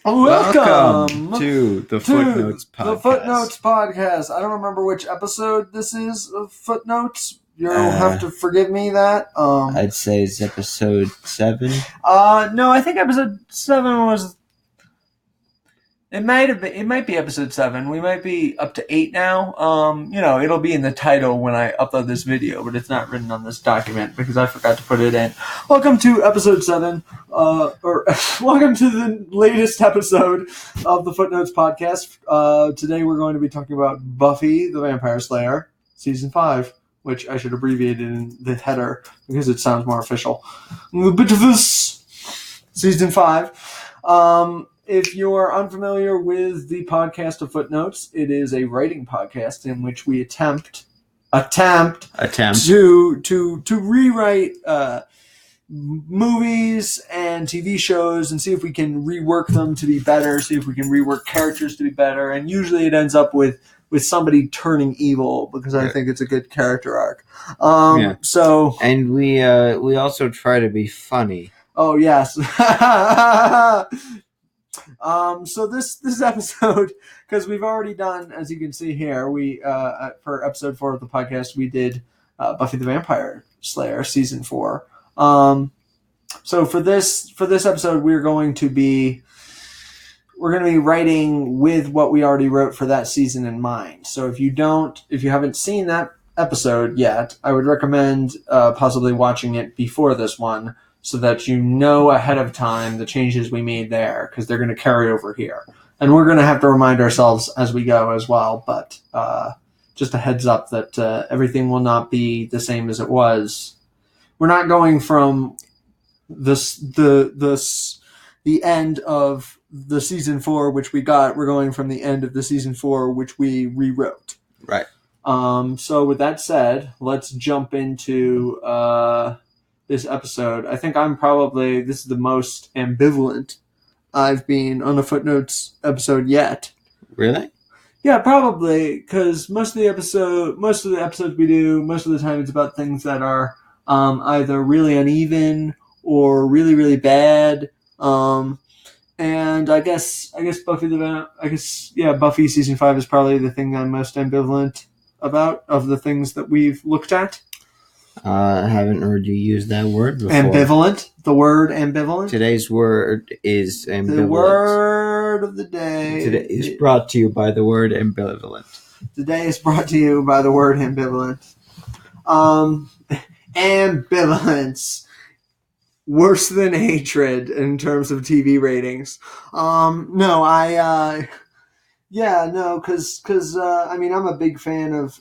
Welcome to the Footnotes podcast. The Footnotes podcast. I don't remember which episode this is of Footnotes. You'll have to forgive me that. I'd say it's episode 7. No, I think episode 7 was. It might be episode 7. We might be up to 8 now. It'll be in the title when I upload this video, but it's not written on this document because I forgot to put it in. Welcome to episode 7, welcome to the latest episode of the Footnotes podcast. Today we're going to be talking about Buffy the Vampire Slayer, season 5, which I should abbreviate in the header because it sounds more official. But this season 5. If you're unfamiliar with the podcast of Footnotes, it is a writing podcast in which we attempt to rewrite movies and TV shows and see if we can rework them to be better, see if we can rework characters to be better, and usually it ends up with somebody turning evil because I think it's a good character arc. And we also try to be funny. Oh yes. So this episode, because we've already done, as you can see here, we for episode 4 of the podcast, we did Buffy the Vampire Slayer season 4. So for this episode, we're going to be writing with what we already wrote for that season in mind. So if you haven't seen that episode yet, I would recommend possibly watching it before this one, so that you know ahead of time the changes we made there, because they're going to carry over here. And we're going to have to remind ourselves as we go as well, but just a heads up that everything will not be the same as it was. We're not going from the end of the season 4, which we got. We're going from the end of the season 4, which we rewrote. Right. So with that said, let's jump into this episode. I think this is the most ambivalent I've been on a Footnotes episode yet. Really? Yeah, probably, because most of the episodes we do, most of the time it's about things that are either really uneven or really, really bad. And I guess Buffy season 5 is probably the thing I'm most ambivalent about of the things that we've looked at. I haven't heard you use that word before. Ambivalent. The word ambivalent. Today's word is ambivalent. The word of the day. Today is brought to you by the word ambivalent. Today is brought to you by the word ambivalent. Ambivalence. Worse than hatred in terms of TV ratings. Because I'm a big fan of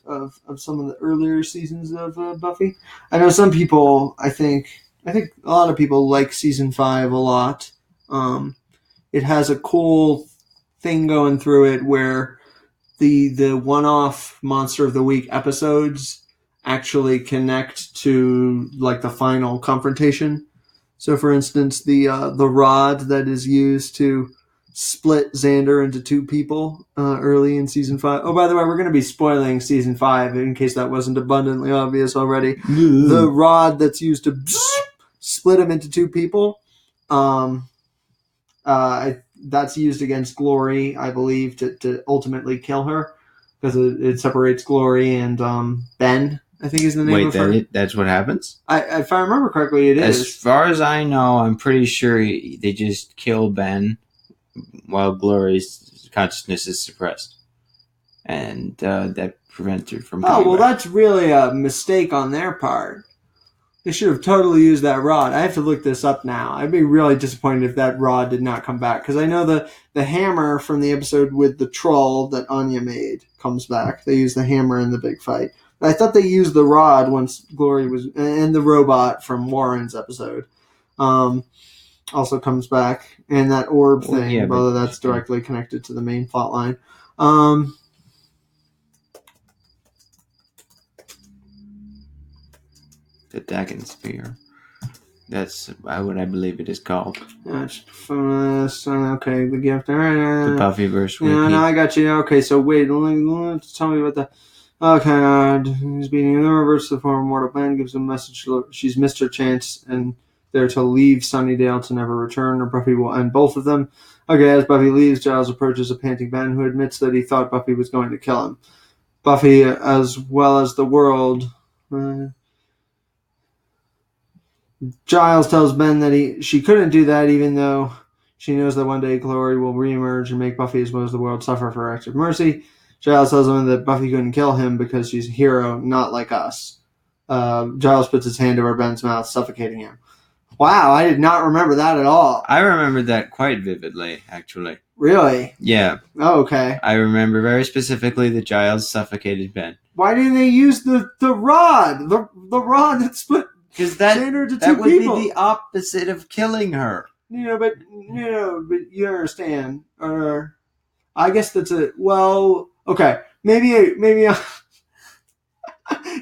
some of the earlier seasons of Buffy. I know some people, I think a lot of people like season 5 a lot. It has a cool thing going through it where the one-off Monster of the Week episodes actually connect to like the final confrontation. So, for instance, the rod that is used to split Xander into 2 people early in season 5. Oh, by the way, we're going to be spoiling season 5 in case that wasn't abundantly obvious already. The rod that's used to split him into 2 people, that's used against Glory, I believe, to ultimately kill her, because it separates Glory and Ben, I think is the name of her. Wait, that's what happens? If I remember correctly, it is. As far as I know, I'm pretty sure they just kill Ben while Glory's consciousness is suppressed. And that prevents her from coming back. That's really a mistake on their part. They should have totally used that rod. I have to look this up now. I'd be really disappointed if that rod did not come back, because I know the hammer from the episode with the troll that Anya made comes back. They use the hammer in the big fight. But I thought they used the rod once Glory was... And the robot from Warren's episode also comes back. And that orb thing, whether that's directly connected to the main plot line. The Dagon Spear. That's what I believe it is called. Okay, the gift. The Buffyverse wiki. Yeah, no, I got you. Okay, so wait, tell me about that. Okay, he's beating in the reverse. The former mortal man gives a message. She's missed her chance, and they're to leave Sunnydale to never return, or Buffy will end both of them. Okay, as Buffy leaves, Giles approaches a panting Ben who admits that he thought Buffy was going to kill him. Buffy, as well as the world... Giles tells Ben that she couldn't do that, even though she knows that one day Glory will reemerge and make Buffy as well as the world suffer for her act of mercy. Giles tells him that Buffy couldn't kill him because she's a hero, not like us. Giles puts his hand over Ben's mouth, suffocating him. Wow, I did not remember that at all. I remember that quite vividly, actually. Really? Yeah. Oh, okay. I remember very specifically that Giles suffocated Ben. Why didn't they use the rod? The rod that split Because that Xander to that two would people. be the opposite of killing her. But you understand. Or I guess that's a okay. Maybe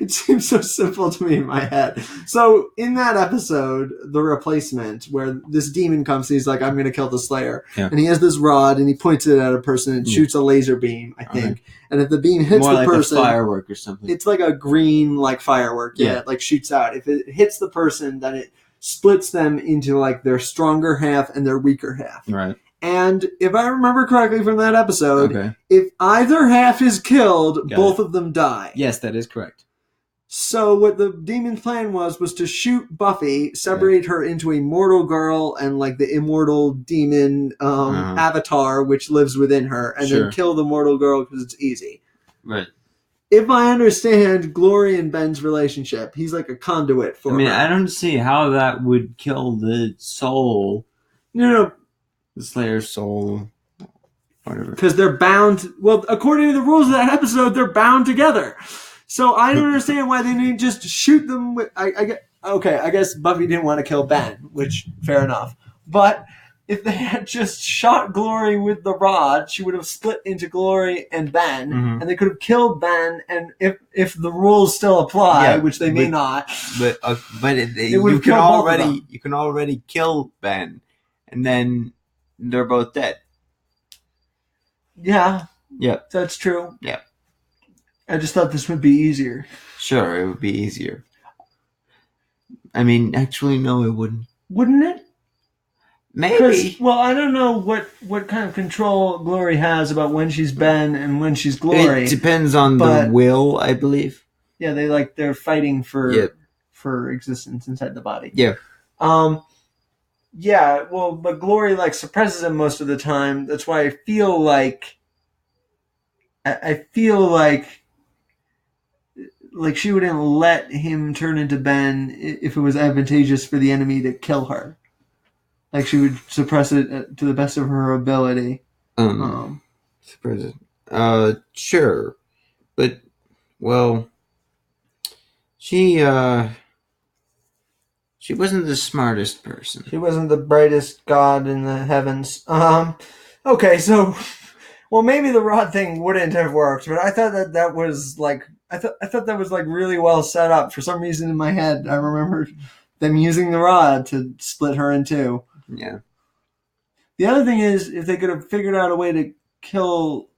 it seems so simple to me in my head. So in that episode, The Replacement, where this demon comes and he's like, I'm going to kill the Slayer. Yeah. And he has this rod and he points it at a person and shoots a laser beam, I think. Okay. And if the beam hits more the like person... a firework or something. It's like a green firework. Yeah, it shoots out. If it hits the person, then it splits them into their stronger half and their weaker half. Right. And if I remember correctly from that episode, if either half is killed, both of them die. Yes, that is correct. So what the demon's plan was to shoot Buffy, separate her into a mortal girl and the immortal demon avatar which lives within her, and then kill the mortal girl because it's easy. Right. If I understand Glory and Ben's relationship, he's like a conduit for her. I don't see how that would kill the soul. No. The Slayer's soul. Whatever. Because they're bound... Well, according to the rules of that episode, they're bound together. So I don't understand why they didn't just shoot them with... I guess Buffy didn't want to kill Ben, which, fair enough. But if they had just shot Glory with the rod, she would have split into Glory and Ben, and they could have killed Ben, and if the rules still apply, which they may not... But you can already kill Ben, and then they're both dead. Yeah. Yep. That's true. Yeah. I just thought this would be easier. Sure, it would be easier. Actually, no, it wouldn't. Wouldn't it? Maybe. Well, I don't know what kind of control Glory has about when she's Ben and when she's Glory. It depends on the will, I believe. Yeah, they're fighting for existence inside the body. Yeah. Yeah, well, but Glory suppresses him most of the time. That's why I feel like she wouldn't let him turn into Ben if it was advantageous for the enemy to kill her. She would suppress it to the best of her ability. Suppress it. Sure. But, she wasn't the smartest person. She wasn't the brightest god in the heavens. Okay, so... Well, maybe the rod thing wouldn't have worked, but I thought that was I thought that was really well set up. For some reason in my head, I remember them using the rod to split her in two. Yeah. The other thing is, if they could have figured out a way to kill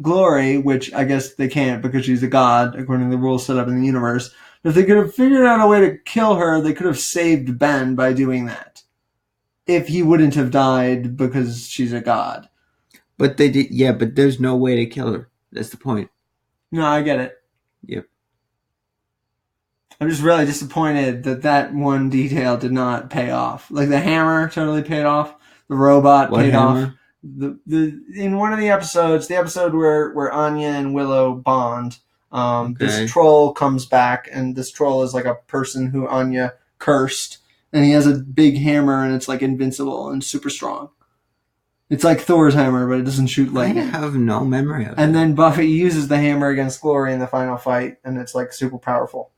Glory, which I guess they can't because she's a god according to the rules set up in the universe. If they could have figured out a way to kill her, they could have saved Ben by doing that. If he wouldn't have died because she's a god. But they did, yeah, but there's no way to kill her. That's the point. No, I get it. Yep. I'm just really disappointed that one detail did not pay off. The hammer totally paid off. The robot paid off. In one of the episodes, the episode where Anya and Willow bond, this troll comes back, and this troll is a person who Anya cursed, and he has a big hammer, and it's invincible and super strong. It's like Thor's hammer, but it doesn't shoot lightning. I have no memory of it. And then Buffy uses the hammer against Glory in the final fight, and it's super powerful.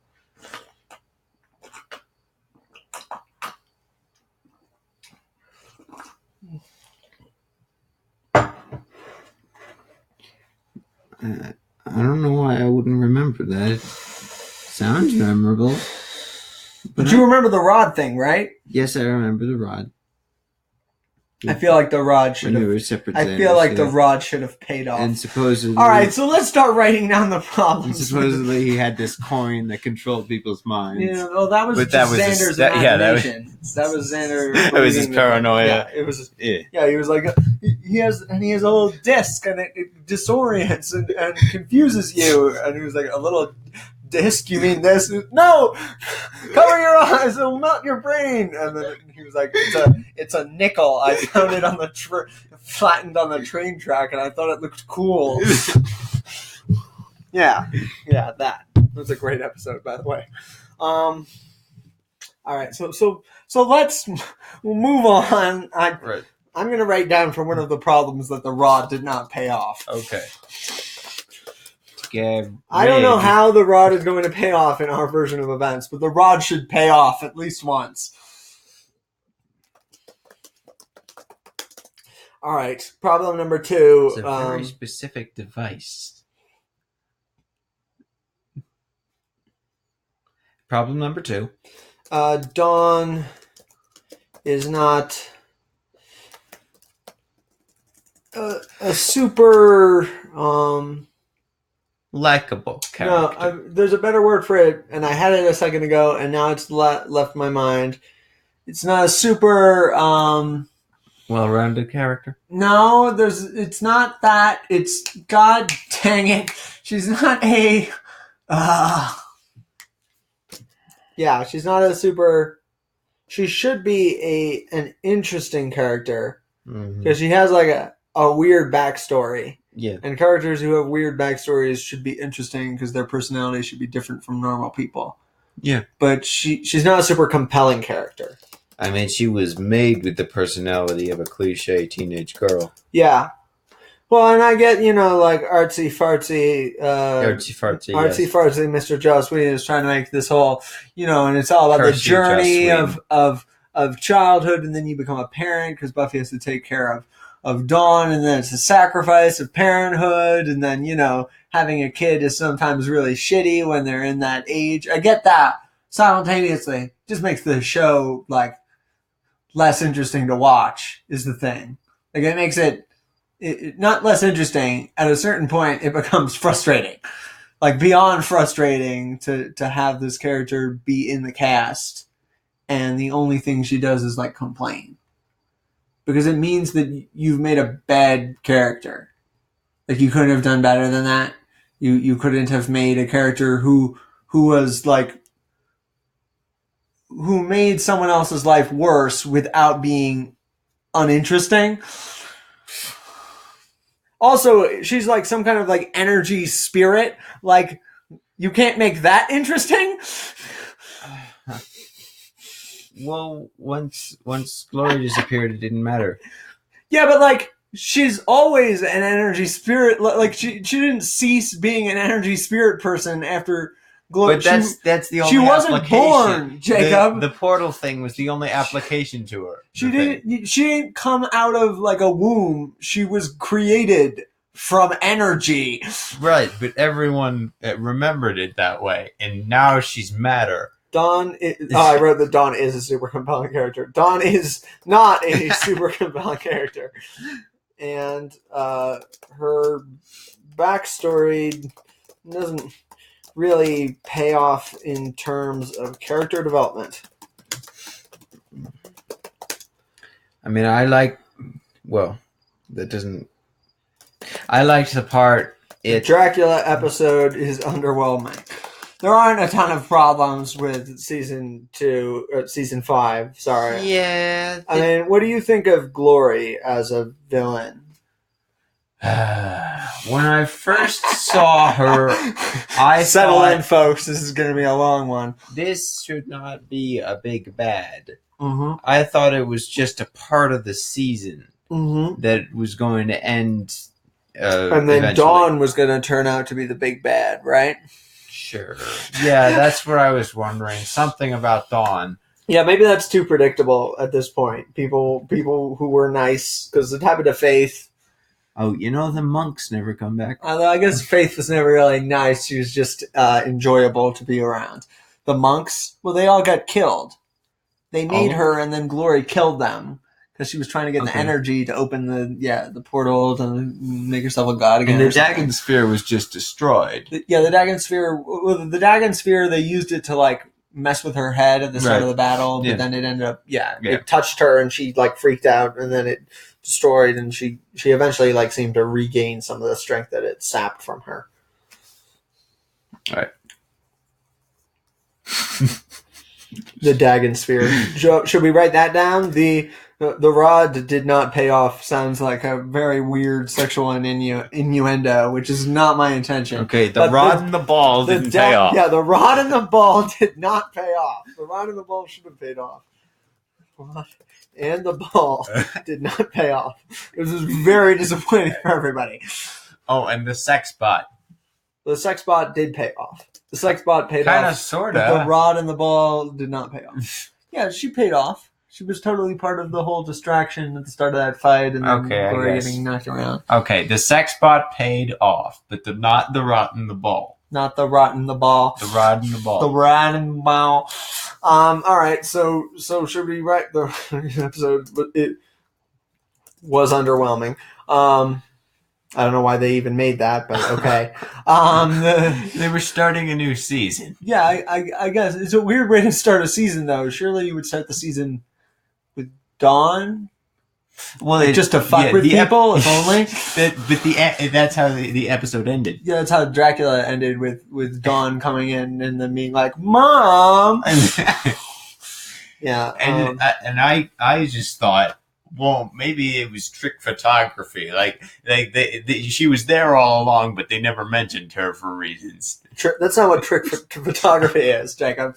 I don't know why I wouldn't remember that. It sounds memorable. But you remember the rod thing, right? Yes, I remember the rod. I feel like the rod should When they have. were separate I feel Xanders, like the yeah. rod should have paid off. And supposedly, All right, so let's start writing down the and problems. supposedly he had this coin that controlled people's minds. Yeah, well, that was But just that was Xander's that was- imagination. That was Xander. That was his believing paranoia. Yeah, it was. Yeah. Yeah, he was like, he has a little disc, and it disorients and confuses you. And he was like, a little disc? You mean this? No, cover your eyes, it'll melt your brain. And then he was like, it's a nickel. I found it on the flattened on the train track, and I thought it looked cool. Yeah, that was a great episode, by the way. All right, so we'll move on. Right. I'm going to write down for one of the problems that the rod did not pay off. Okay. I don't know how the rod is going to pay off in our version of events, but the rod should pay off at least once. All right, problem number 2. It's a very specific device. Problem number 2. Dawn is not a super Likeable character. no, there's a better word for it, and I had it a second ago, and now it's left my mind. It's not a super Well-rounded character. no, it's not that. It's, god dang it, she's not a yeah, she's not a super. She should be an interesting character because she has like a weird backstory. Yeah. And characters who have weird backstories should be interesting because their personality should be different from normal people. Yeah. But she's not a super compelling character. I mean, she was made with the personality of a cliche teenage girl. Yeah. Well, and I get, like artsy-fartsy Mr. Joss Whedon is trying to make this whole, and it's all about the journey of childhood, and then you become a parent because Buffy has to take care of Dawn, and then it's a sacrifice of parenthood, and then, having a kid is sometimes really shitty when they're in that age. I get that. Simultaneously, just makes the show, like, less interesting to watch is the thing. Like, it makes it not less interesting. At a certain point, it becomes frustrating. Like, beyond frustrating to have this character be in the cast, and the only thing she does is, like, complain. Because it means that you've made a bad character. Like, you couldn't have done better than that. You couldn't have made a character who was, like, who made someone else's life worse without being uninteresting. Also, she's like some kind of like energy spirit. Like, you can't make that interesting. Well, once Glory disappeared, it didn't matter. Yeah, but like, she's always an energy spirit. Like, she didn't cease being an energy spirit person after Glory. But that's the only. She wasn't application. born, Jacob. The portal thing was the only application to her. She didn't. She didn't come out of like a womb. She was created from energy. Right, but everyone remembered it that way, and now she's matter. Dawn I wrote that Dawn is a super compelling character. Dawn is not a super compelling character. And her backstory doesn't really pay off in terms of character development. I mean, I liked the part. The Dracula episode is underwhelming. There aren't a ton of problems with season 5. Sorry. Yeah. I mean, what do you think of Glory as a villain? When I first saw her, I Settle thought, in, folks. This is going to be a long one. this should not be a big bad. Mm-hmm. I thought it was just a part of the season that was going to end. And then eventually. Dawn was going to turn out to be the big bad, right? Sure. Yeah, that's what I was wondering. Something about Dawn. Yeah, maybe that's too predictable at this point. People who were nice, because it happened to Faith. Oh, the monks never come back. Although I guess Faith was never really nice. She was just enjoyable to be around. The monks, well, they all got killed. They made her, and then Glory killed them. because she was trying to get the Okay. energy to open the portal to make herself a god again. And the Dagon Sphere was just destroyed. The Dagon Sphere. Well, the Dagon Sphere, they used it to like mess with her head at the start Right. of the battle, but Yeah. then it ended up Yeah. it touched her and she like freaked out, and then it destroyed, and she eventually like seemed to regain some of the strength that it sapped from her. Right. The Dagon Sphere. Joe, should we write that down? The rod did not pay off sounds like a very weird sexual innuendo, which is not my intention. Okay, the But rod and the ball didn't pay off. Yeah, the rod and the ball did not pay off. The rod and the ball should have paid off. The rod and the ball did not pay off. This was very disappointing for everybody. Oh, and the sex bot. The sex bot did pay off. The sex bot paid off. Kind of, sort But the of. rod and the ball did not pay off. Yeah, she paid off. She was totally part of the whole distraction at the start of that fight, and then Okay, I Glory guess. getting knocked around. Okay, the sex bot paid off, but not the rod and the ball. Not the rod and the ball. The rod and the ball. The rod and the ball. All right. So should we write the episode? It was underwhelming. I don't know why they even made that, but okay. They were starting a new season. Yeah, I guess it's a weird way to start a season, though. Surely you would start the season with Dawn, Well, just to fuck with people, if only. That's how the episode ended. Yeah, that's how Dracula ended with Dawn coming in and then being like, "Mom." Yeah, and I just thought, well, maybe it was trick photography. Like she was there all along, but they never mentioned her for reasons. that's not what trick photography is, Jacob.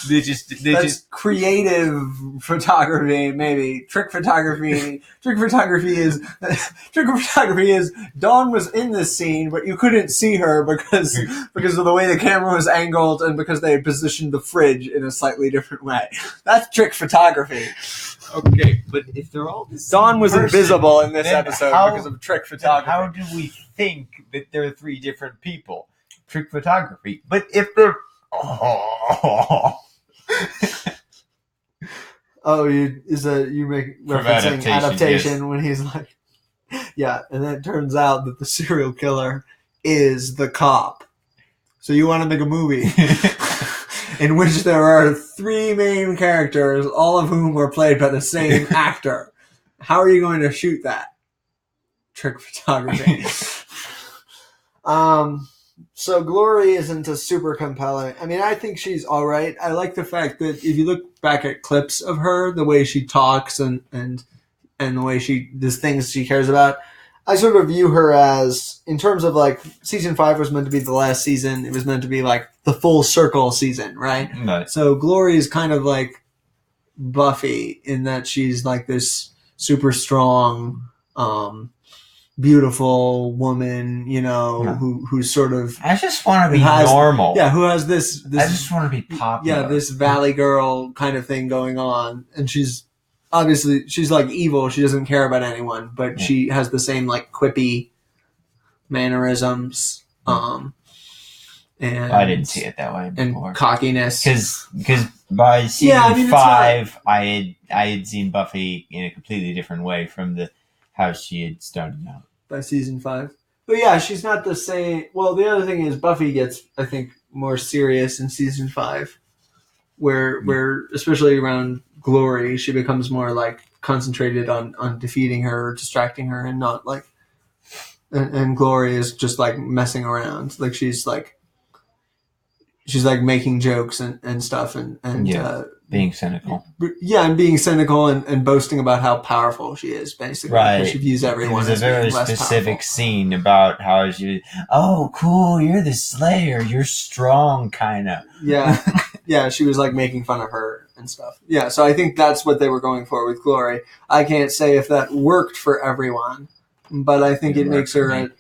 That's creative photography, maybe. Trick photography is Dawn was in this scene, but you couldn't see her because of the way the camera was angled and because they had positioned the fridge in a slightly different way. That's trick photography. Okay, but if they're all the same Dawn was person, invisible in this then episode because of trick then photography. how do we think that they're three different people? Trick photography. But if they're you make referencing adaptation yes. when he's like, yeah, and then it turns out that the serial killer is the cop. So you want to make a movie in which there are three main characters, all of whom were played by the same actor. How are you going to shoot that? Trick photography. So Glory isn't a super compelling. I mean, I think she's all right. I like the fact that if you look back at clips of her, the way she talks and the way there's things she cares about, I sort of view her as, in terms of like, season 5 was meant to be the last season. It was meant to be like the full circle season, right? Nice. So Glory is kind of like Buffy in that she's like this super strong, beautiful woman, who's sort of, I just want to be normal. yeah, who has this I just want to be popular. yeah, this Valley Girl kind of thing going on, and she's like evil. She doesn't care about anyone, but she has the same like quippy mannerisms. And I didn't see it that way before. And cockiness. Because by season 5, I had seen Buffy in a completely different way from how she had started out. By season 5. But yeah, she's not the same. Well, the other thing is Buffy gets, I think, more serious in season 5, where especially around Glory, she becomes more like concentrated on defeating her, or distracting her, and not like. And Glory is just like messing around. Like she's like making jokes and stuff and being cynical. Yeah, and being cynical and boasting about how powerful she is, basically. Right. She views everyone It was as a very being less specific powerful. scene about how she, oh, cool, you're the Slayer, you're strong, kind of. Yeah. Yeah, she was like making fun of her and stuff. Yeah, so I think that's what they were going for with Glory. I can't say if that worked for everyone, but I think it makes her...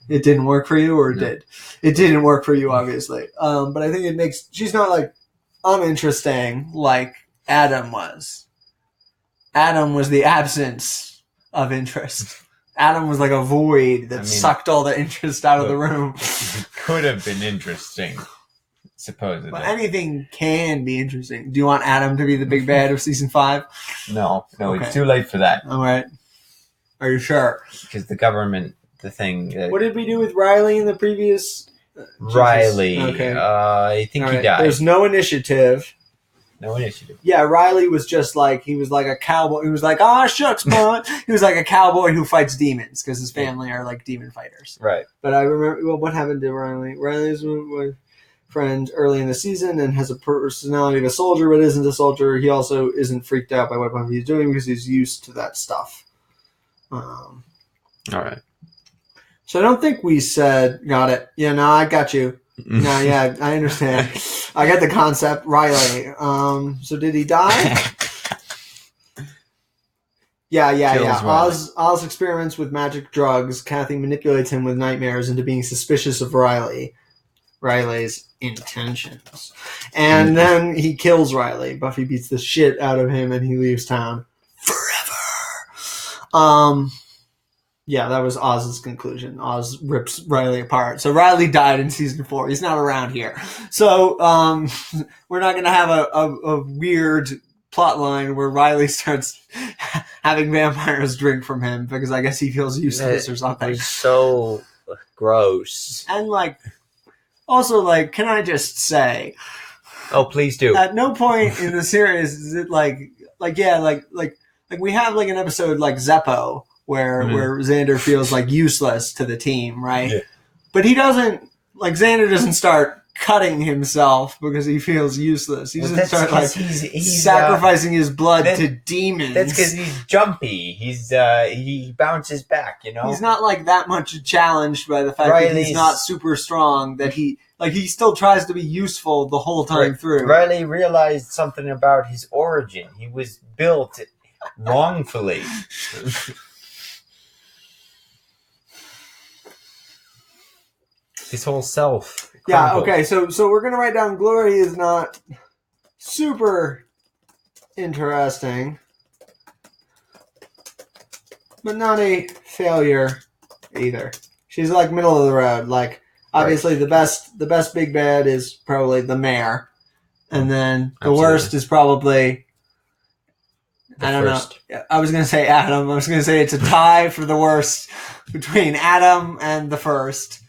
It didn't work for you, or it did? It didn't work for you, obviously. But I think it makes... She's not like uninteresting like Adam was. Adam was the absence of interest. Adam was like a void that sucked all the interest out of the room. It could have been interesting. supposedly. But anything can be interesting. Do you want Adam to be the big bad of season 5? No, Okay. it's too late for that. All right. Are you sure? Because the government, the thing. What did we do with Riley in the previous? Riley. Okay. I think he died. There's no initiative. No initiative. Yeah, Riley was just like, he was like a cowboy. He was like, "Ah, shucks, bud." He was like a cowboy who fights demons because his family are like demon fighters. Right. But I remember, well, what happened to Riley? Riley's my friend early in the season and has a personality of a soldier, but isn't a soldier. He also isn't freaked out by what Buffy is doing because he's used to that stuff. All right. So I don't think we said, got it. Yeah, no, I got you. No, yeah, I understand. I get the concept. Riley. So did he die? Yeah. Oz experiments with magic drugs. Kathy manipulates him with nightmares into being suspicious of Riley's intentions. And then he kills Riley. Buffy beats the shit out of him and he leaves town forever. Yeah, that was Oz's conclusion. Oz rips Riley apart. So Riley died in season 4. He's not around here. So we're not going to have a weird plot line where Riley starts having vampires drink from him because I guess he feels useless or something. It's so gross. And also can I just say? Oh, please do. At no point in the series is it like we have an episode like Zeppo where Xander feels useless to the team, right? Yeah. But he doesn't Xander doesn't start cutting himself because he feels useless. He doesn't start he's sacrificing his blood to demons. That's because he's jumpy. He bounces back, He's not that much challenged by the fact that he's not super strong, that he still tries to be useful the whole time through. Riley realized something about his origin. He was built wrongfully. His whole self. Yeah, okay, so we're going to write down Glory is not super interesting, but not a failure either. She's middle of the road. Obviously the best big bad is probably the mayor, and then the worst is probably I don't know. I was going to say Adam. I was going to say it's a tie for the worst between Adam and the first.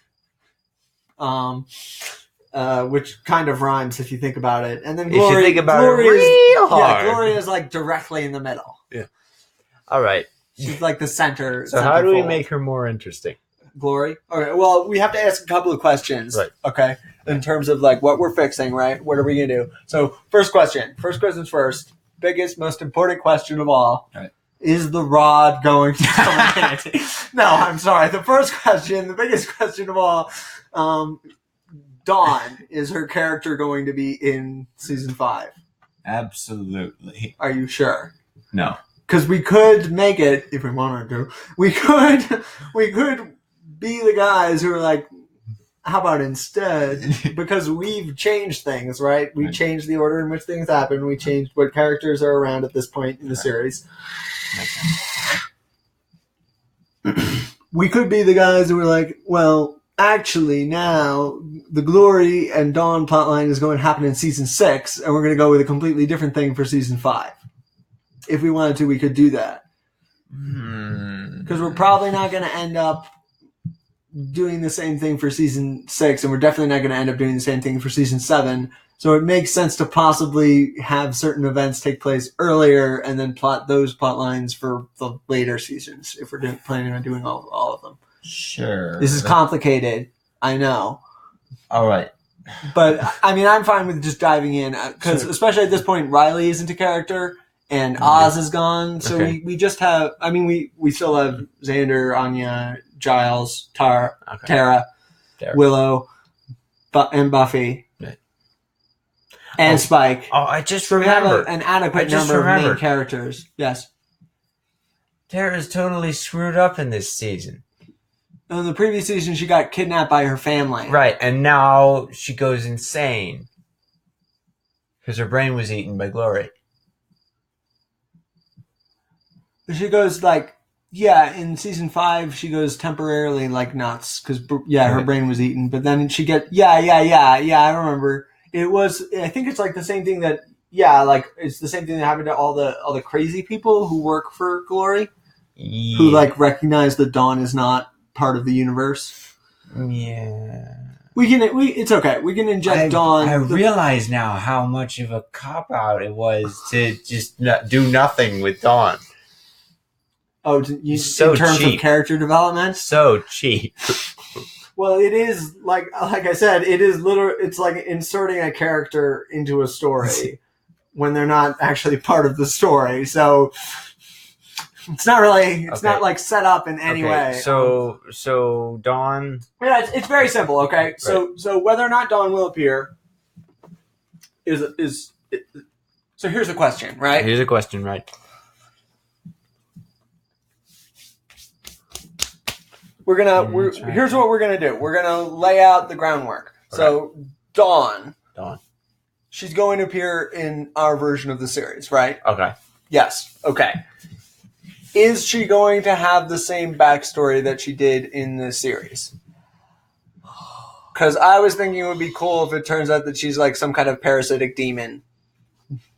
Which kind of rhymes if you think about it. And then Glory, if you think about it real hard. Yeah, Glory is directly in the middle. Yeah. All right. She's the center. So how do we make her more interesting? Glory? Okay, well, we have to ask a couple of questions. Right. Okay. In terms of what we're fixing, right? What are we going to do? So first question. First question's first. Biggest, most important question of all. Right. Is the rod going to come in? No, I'm sorry. The first question, the biggest question of all, Dawn, is her character going to be in season 5? Absolutely. Are you sure? No. Because we could make it, if we wanted to, we could be the guys who are how about instead? Because we've changed things, right? We changed the order in which things happen. We changed what characters are around at this point in the series. We could be the guys who are well, actually now the Glory and Dawn plotline is going to happen in season 6, and we're going to go with a completely different thing for season 5. If we wanted to, we could do that. Because we're probably not going to end up doing the same thing for season 6, and we're definitely not going to end up doing the same thing for season 7. So it makes sense to possibly have certain events take place earlier and then plot those plot lines for the later seasons if we're planning on doing all of them. Sure. This is complicated, I know. All right. But, I'm fine with just diving in, because especially at this point, Riley isn't a character, and Oz is gone, so we just have, we still have Xander, Anya, Giles, Tara, Willow, and Buffy. And Spike. Oh, I just remember. remember. We have an adequate number of main characters. Yes. Tara's totally screwed up in this season. In the previous season, she got kidnapped by her family. Right, and now she goes insane. Because her brain was eaten by Glory. She goes in season 5, she goes temporarily nuts. Because, her brain was eaten. But then I remember. It was. I think it's like the same thing that. Yeah, like it's the same thing that happened to all the crazy people who work for Glory, who like recognize that Dawn is not part of the universe. Yeah. It's okay. We can inject Dawn. I realize now how much of a cop out it was to just do nothing with Dawn. Oh, in terms of character development, so cheap. Well, it is like I said, it is literally. It's like inserting a character into a story when they're not actually part of the story. So it's not really. It's not like set up in any way. So Dawn. Yeah, it's very simple. Okay, right. so whether or not Dawn will appear is. So here's a question, right? Here's a question, right? Here's what we're gonna do. We're gonna lay out the groundwork. Okay. So Dawn, she's going to appear in our version of the series, right? Okay. Yes. Okay. Is she going to have the same backstory that she did in the series? Because I was thinking it would be cool if it turns out that she's like some kind of parasitic demon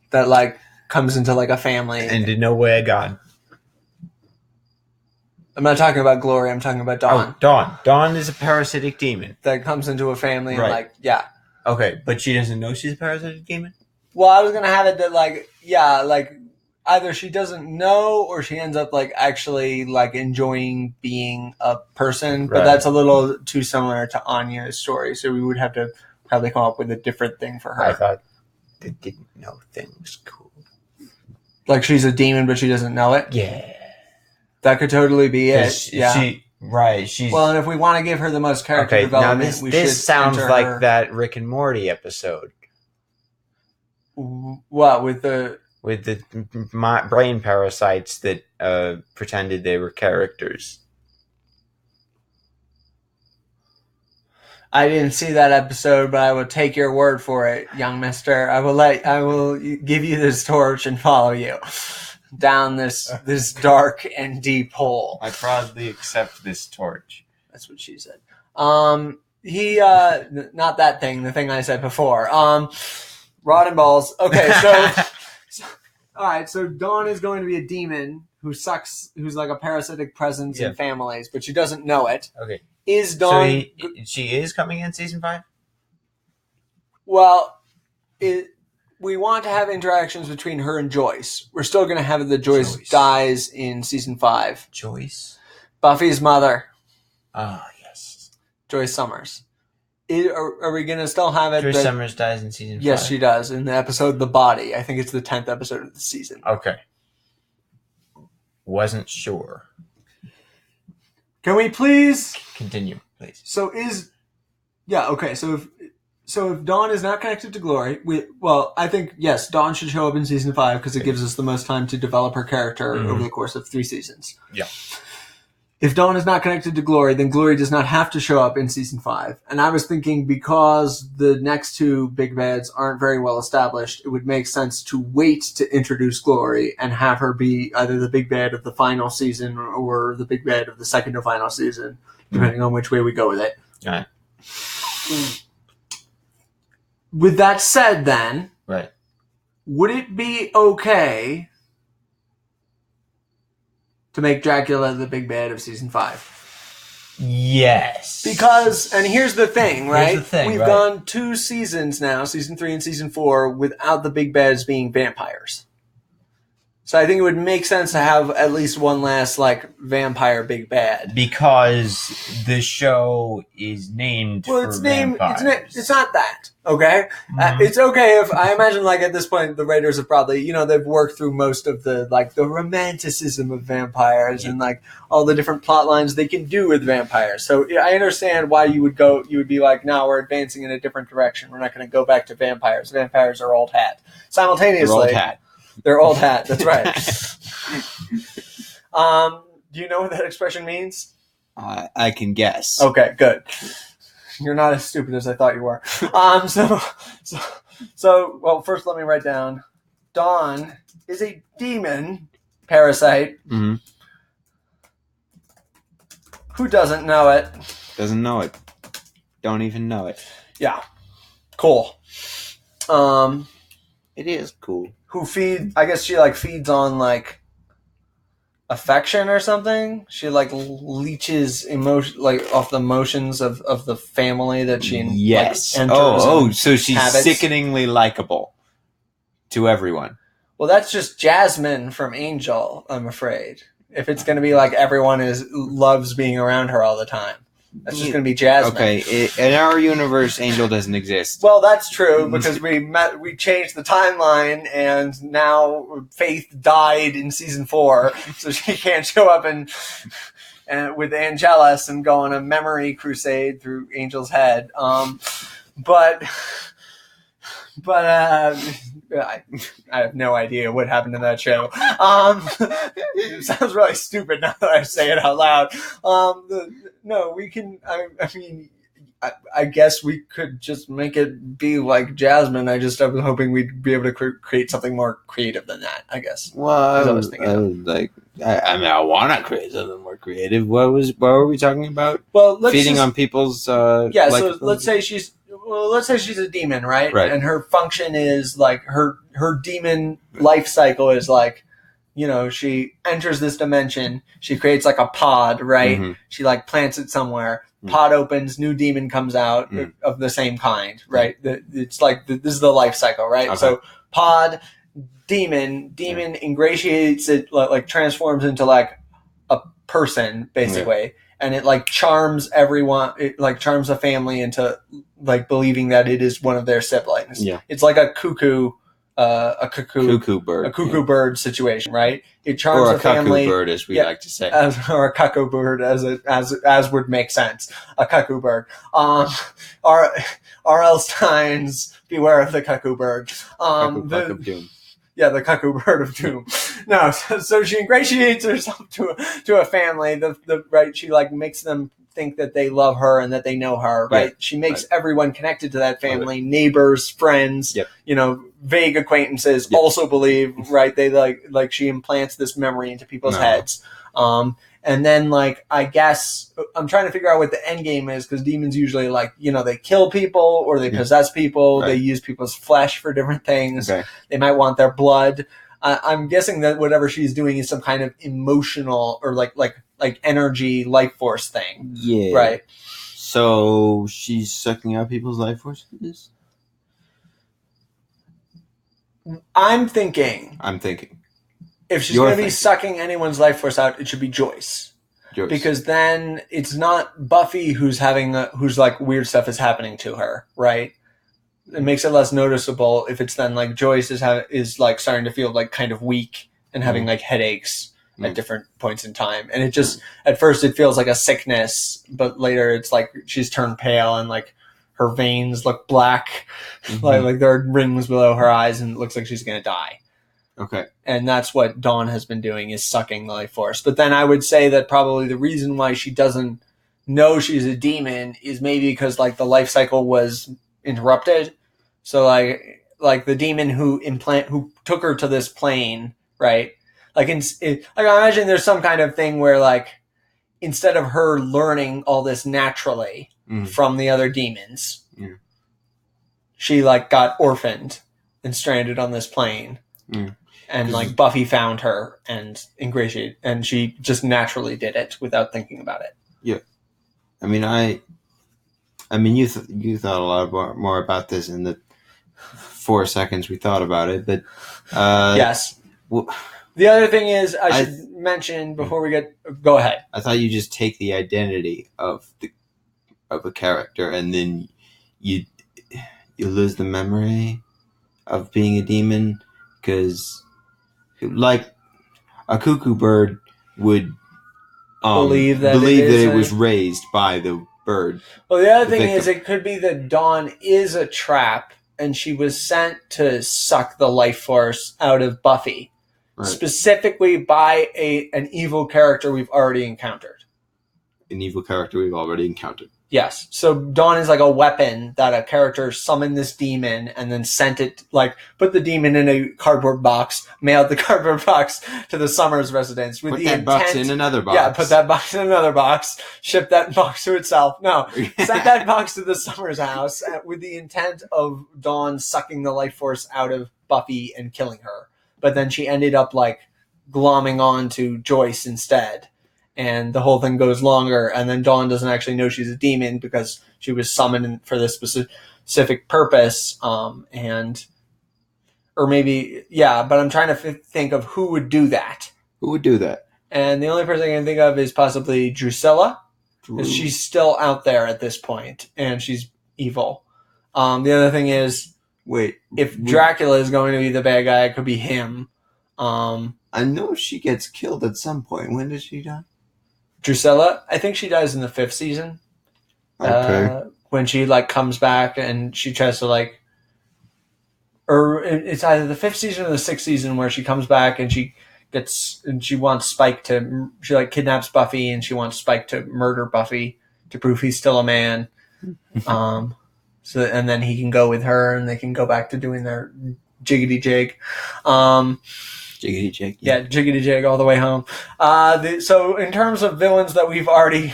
that like comes into like a family and to know where God. I'm not talking about Glory. I'm talking about Dawn. Oh, Dawn. Dawn is a parasitic demon that comes into a family and like, yeah. Okay, but she doesn't know she's a parasitic demon? Well, I was going to have it that like, yeah, like either she doesn't know or she ends up like actually like enjoying being a person. But that's a little too similar to Anya's story. So we would have to probably come up with a different thing for her. I thought they didn't know thing was cool. Like she's a demon, but she doesn't know it? Yeah. That could totally be it. She's well, and if we want to give her the most character development, this sounds like that Rick and Morty episode. What with the brain parasites that pretended they were characters? I didn't see that episode, but I will take your word for it, young mister. I will give you this torch and follow you down this dark and deep hole. I proudly accept this torch. That's what she said. Not that thing, the thing I said before. Rod and balls. Okay, so all right, so Dawn is going to be a demon who's like a parasitic presence in families, but she doesn't know it. Okay. Is Dawn she is coming in season 5? Well, we want to have interactions between her and Joyce. We're still going to have the Joyce dies in season 5. Joyce? Buffy's mother. Ah, yes. Joyce Summers. Are we going to still have it? Joyce Summers dies in season 5? Yes, she does. In the episode The Body. I think it's the 10th episode of the season. Okay. Wasn't sure. Can we please... Continue, please. So if Dawn is not connected to Glory, I think, yes, Dawn should show up in season 5 because it gives us the most time to develop her character over the course of 3 seasons. Yeah. If Dawn is not connected to Glory, then Glory does not have to show up in season 5. And I was thinking because the next 2 big bads aren't very well established, it would make sense to wait to introduce Glory and have her be either the big bad of the final season or the big bad of the second to final season, depending on which way we go with it. All right. With that said, then, right, would it be okay to make Dracula the big bad of season 5? Yes. Because, and here's the thing, right? Here's the thing, we've gone 2 seasons now, season 3 and season 4, without the big bads being vampires. So I think it would make sense to have at least one last, like, vampire big bad. Because the show is named for vampires. It's not that, okay? Mm-hmm. It's okay if, I imagine, like, at this point, the writers have probably, they've worked through most of the, like, the romanticism of vampires and, like, all the different plot lines they can do with vampires. So I understand why you would be like, no, we're advancing in a different direction. We're not going to go back to vampires. Vampires are old hat. Simultaneously. They're old hat. That's right. Do you know what that expression means? I can guess. Okay, good. You're not as stupid as I thought you were. So, well, first let me write down. Dawn is a demon parasite who doesn't know it. Doesn't know it. Don't even know it. Yeah. Cool. It is cool. Who feed? I guess she like feeds on like affection or something. She like leeches emotion like off the emotions of the family that she yes. Like, so she's habits. sickeningly likable to everyone. Well, that's just Jasmine from Angel, I'm afraid. If it's going to be like everyone loves being around her all the time, that's just going to be Jasmine. Okay, in our universe, Angel doesn't exist. Well, that's true because we changed the timeline, and now Faith died in season 4, so she can't show up and with Angelus and go on a memory crusade through Angel's head. But I have no idea what happened in that show. It sounds really stupid now that I say it out loud. No, we can. I mean, I guess we could just make it be like Jasmine. I was hoping we'd be able to create something more creative than that. I guess. Well, I was thinking. I want to create something more creative. What were we talking about? Well, feeding on people's. So let's say she's a demon, right? Right. And her function is like her demon life cycle is like, she enters this dimension, she creates like a pod, right? Mm-hmm. She like plants it somewhere. Mm-hmm. Pod opens, new demon comes out of the same kind, right? It's like this is the life cycle, right? Okay. So pod, demon ingratiates it, like transforms into like a person, basically. Yeah. And it like charms everyone. It like charms a family into like believing that it is one of their siblings. Yeah, it's like a cuckoo bird situation, right? It charms a family, cuckoo bird, as we like to say, or a cuckoo bird, as would make sense. A cuckoo bird. R.L. Stein's Beware of the Cuckoo Bird. Cuckoo of Doom. Yeah, the cuckoo bird of doom. No, so she ingratiates herself to a family. Right, she like makes them think that they love her and that they know her. Right, she makes everyone connected to that family, neighbors, friends. Yep. Vague acquaintances also believe. Right, they like she implants this memory into people's heads. And then, like, I guess I'm trying to figure out what the end game is, because demons usually, like, they kill people or they possess people. Right. They use people's flesh for different things. Okay. They might want their blood. I'm guessing that whatever she's doing is some kind of emotional or like energy life force thing. Yeah. Right. So she's sucking out people's life forces? I'm thinking. If she's going to be sucking anyone's life force out, it should be Joyce. Because then it's not Buffy who's like weird stuff is happening to her, right? It makes it less noticeable if it's then like Joyce is like starting to feel like kind of weak and having like headaches at different points in time. And it just, at first it feels like a sickness, but later it's like she's turned pale and like her veins look black, like there are rings below her eyes, and it looks like she's going to die. Okay. And that's what Dawn has been doing, is sucking the life force. But then I would say that probably the reason why she doesn't know she's a demon is maybe because like the life cycle was interrupted. So like the demon who took her to this plane, right? Like I imagine there's some kind of thing where like instead of her learning all this naturally from the other demons, she like got orphaned and stranded on this plane. And like Buffy found her and ingratiated, and she just naturally did it without thinking about it. Yeah, I mean, you thought a lot more about this in the 4 seconds we thought about it, but yes. Well, the other thing is I should mention before we go ahead. I thought you just take the identity of a character, and then you lose the memory of being a demon, because like a cuckoo bird would believe that it was raised by the bird. Well, the other thing is it could be that Dawn is a trap and she was sent to suck the life force out of Buffy, specifically by an evil character we've already encountered. An evil character we've already encountered. Yes. So Dawn is like a weapon that a character summoned this demon and then sent it, like, put the demon in a cardboard box, mailed the cardboard box to the Summers residence with Put the that intent. box in another box. Yeah, put that box in another box, ship that box to itself. No, sent that box to the Summers house with the intent of Dawn sucking the life force out of Buffy and killing her. But then she ended up, like, glomming on to Joyce instead. And the whole thing goes longer, and then Dawn doesn't actually know she's a demon because she was summoned for this specific purpose. Or maybe, yeah, but I'm trying to think of who would do that. Who would do that? And the only person I can think of is possibly Drusilla, because she's still out there at this point, and she's evil. The other thing is, if Dracula is going to be the bad guy, it could be him. I know she gets killed at some point. When does she die? Drusilla, I think she dies in the 5th season. Okay. When she like comes back and she tries to like, or it's either the 5th season or the 6th season where she comes back and she wants Spike to, she like kidnaps Buffy and she wants Spike to murder Buffy to prove he's still a man. So and then he can go with her and they can go back to doing their jiggity jig. Jiggity jig. Yeah, jiggity jig all the way home. So in terms of villains that we've already,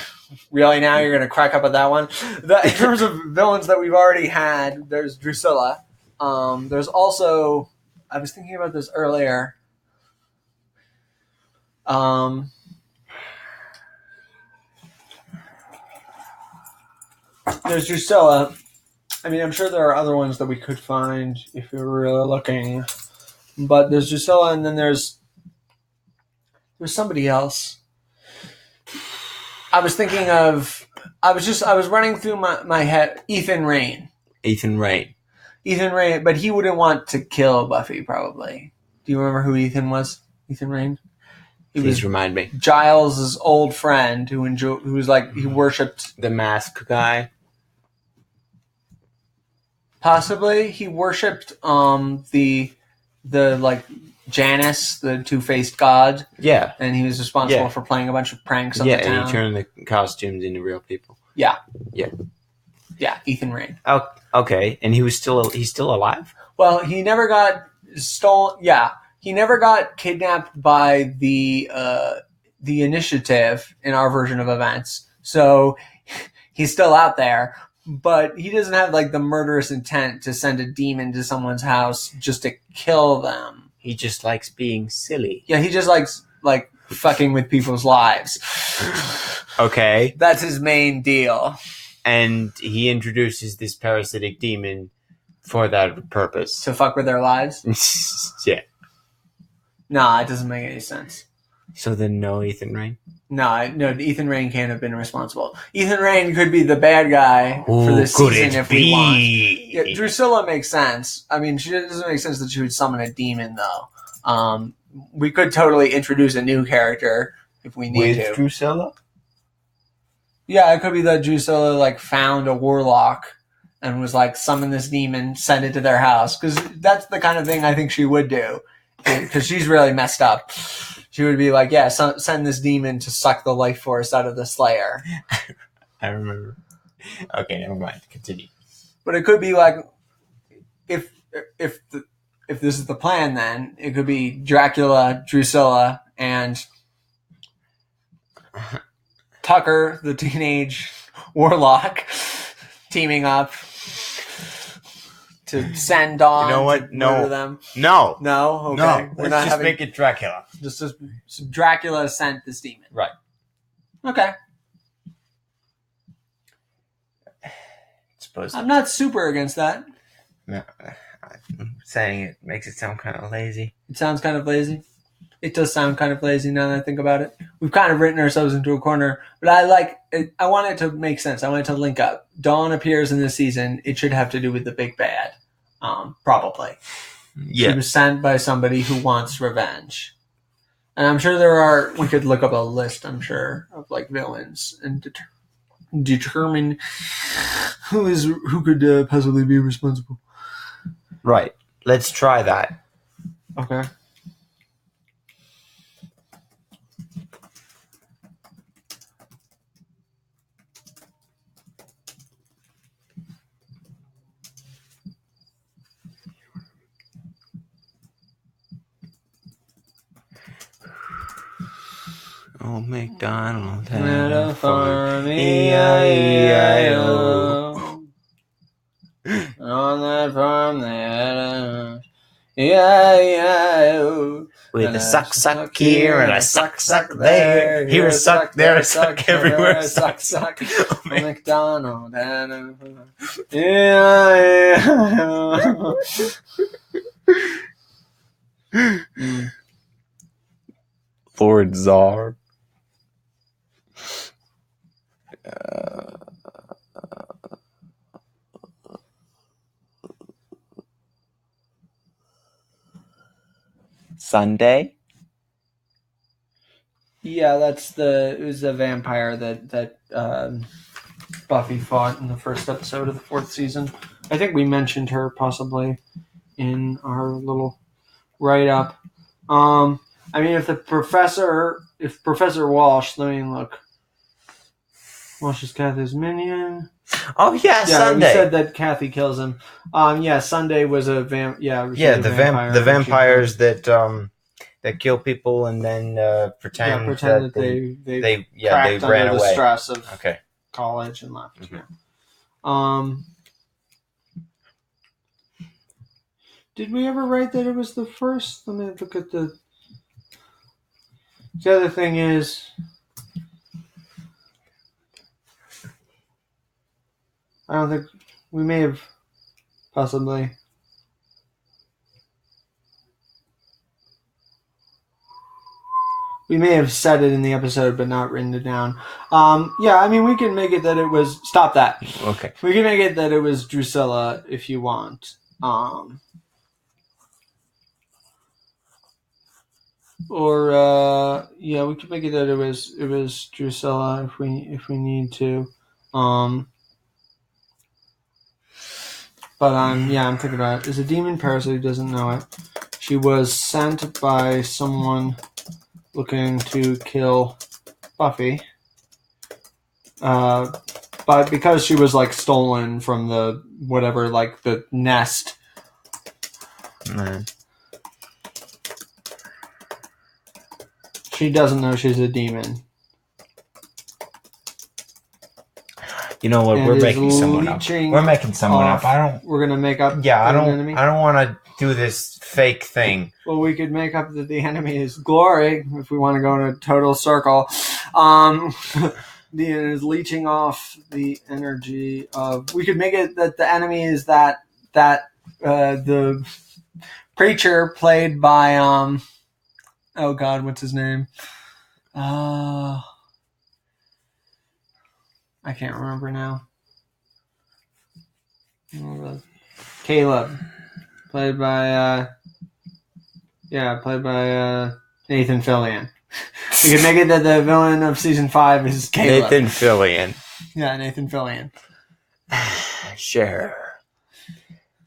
really now you're going to crack up at that one. In terms of villains that we've already had, there's Drusilla. There's also, I was thinking about this earlier. There's Drusilla. I mean, I'm sure there are other ones that we could find if we were really looking. But there's Drusilla, and then there's somebody else. I was thinking of. I was running through my head. Ethan Rayne, but he wouldn't want to kill Buffy. Probably. Do you remember who Ethan was? Ethan Rayne. Please remind me. Giles' old friend who was like he worshipped the mask guy. Possibly he worshipped the like Janus, the two-faced god. Yeah. And he was responsible for playing a bunch of pranks on the town. Yeah, and he turned the costumes into real people. Yeah. Yeah. Yeah, Ethan Rayne. Oh, okay. And he's still alive? Well, he never got stolen. Yeah. He never got kidnapped by the initiative in our version of events. So he's still out there. But he doesn't have like the murderous intent to send a demon to someone's house just to kill them. He just likes being silly. Yeah, he just likes like fucking with people's lives. Okay. That's his main deal. And he introduces this parasitic demon for that purpose. To fuck with their lives? Yeah. Nah, it doesn't make any sense. So then no Ethan Rayne? No, Ethan Rayne can't have been responsible. Ethan Rayne could be the bad guy for this season if we want. Yeah, Drusilla makes sense. I mean, it doesn't make sense that she would summon a demon, though. We could totally introduce a new character if we need to. With Drusilla? Yeah, it could be that Drusilla like found a warlock and was like, summon this demon, send it to their house. Because that's the kind of thing I think she would do. Because she's really messed up. She would be like, yeah, send this demon to suck the life force out of the Slayer. I remember. Okay, never mind. Continue. But it could be like, if this is the plan, then it could be Dracula, Drusilla, and Tucker, the teenage warlock, teaming up to send Dawn. You know what? To murder them. No. No? Okay. No. We're Let's just make it Dracula. So Dracula sent this demon. Right. Okay. I'm not super against that. No, I'm saying it makes it sound kind of lazy. It sounds kind of lazy. It does sound kind of lazy now that I think about it. We've kind of written ourselves into a corner, but I like it. I want it to make sense. I want it to link up. Dawn appears in this season. It should have to do with the big bad. Probably. Yeah. She was sent by somebody who wants revenge. And I'm sure we could look up a list, I'm sure, of like villains and determine who could possibly be responsible. Right. Let's try that. Okay. Old MacDonald Had had a a farm, farm. E-I-E-I-O. E-I-E-I-O. On that farm they had a E-I-E-I-O. With And a suck here and a suck there. Here a suck, there a suck, everywhere a suck. Oh, Old MacDonald had a farm. E-I-E-I-O. Lord Czar. Sunday? Yeah, it was a vampire that Buffy fought in the first episode of the 4th season. I think we mentioned her possibly in our little write-up. I mean, if Professor Walsh, let me look. Walsh is Kathy's minion. Oh yeah, Sunday. We said that Kathy kills him. Sunday was a vampire. Yeah, the vampires that kill people and then pretend that they ran away. The stress of Okay. college and left. Mm-hmm. Yeah. Did we ever write that it was the first? Let me look at the other thing is, I don't think we may have possibly. We may have said it in the episode, but not written it down. I mean, we can make it that it was. Stop that. Okay. We can make it that it was Drusilla if you want. We could make it that it was Drusilla if we need to. I'm thinking about it. Is a demon parasite who doesn't know it. She was sent by someone looking to kill Buffy. But because she was like stolen from the whatever, like the nest. Man. She doesn't know she's a demon. You know what? And We're making someone up. We're making someone up. We're gonna make up. Yeah, an enemy? I don't want to do this fake thing. Well, we could make up that the enemy is Glory if we want to go in a total circle. The is leeching off the energy of. We could make it that the enemy is that the preacher played by oh God, what's his name? I can't remember now. Caleb, played by Nathan Fillion. We can make it that the villain of season 5 is Caleb. Nathan Fillion. Yeah, Nathan Fillion. Sure.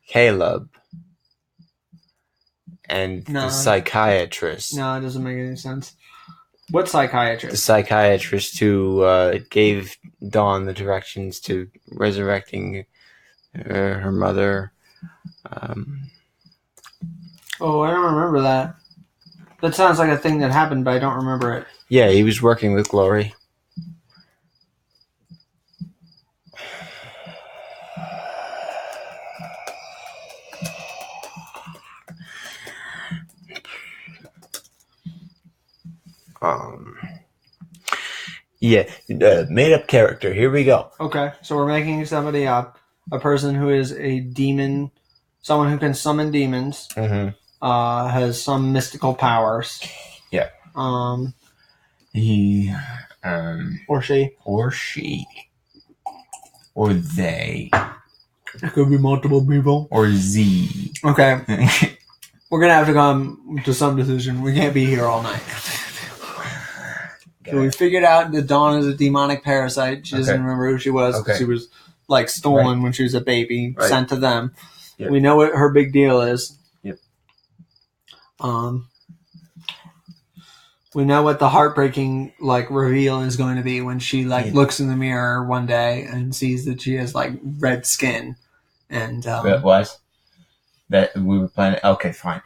Caleb. And the psychiatrist. No, it doesn't make any sense. What psychiatrist? The psychiatrist who gave Dawn the directions to resurrecting her mother. Oh, I don't remember that. That sounds like a thing that happened, but I don't remember it. Yeah, he was working with Glory. Made up character. Here we go. Okay, so we're making somebody up. A person who is a demon, someone who can summon demons, has some mystical powers. Yeah. He, or she. Or she. Or they. It could be multiple people. Or Z. Okay. We're going to have to come to some decision. We can't be here all night. So we figured out that Dawn is a demonic parasite. She doesn't remember who she was. She was like stolen when she was a baby, sent to them. Yep. We know what her big deal is. Yep. We know what the heartbreaking reveal is going to be when she looks in the mirror one day and sees that she has red skin. And that was that we were planning. Okay, fine.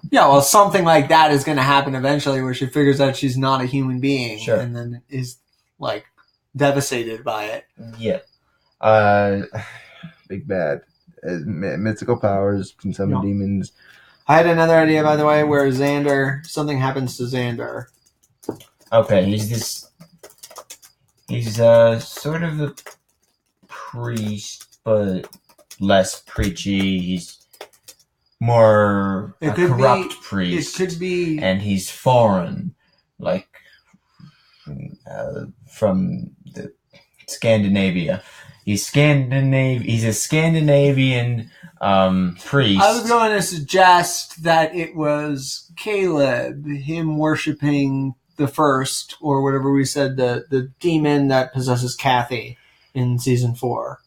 Yeah, well, something like that is going to happen eventually, where she figures out she's not a human being, Sure. and then is like devastated by it. Yeah. Big bad. Mythical powers can summon demons. I had another idea, by the way, where something happens to Xander. Okay, he's sort of a priest, but less preachy. He's more a corrupt priest. It could be, and he's foreign, like from the Scandinavia. He's a Scandinavian priest. I was going to suggest that it was Caleb, him worshiping the first, or whatever we said, the demon that possesses Kathy in season 4.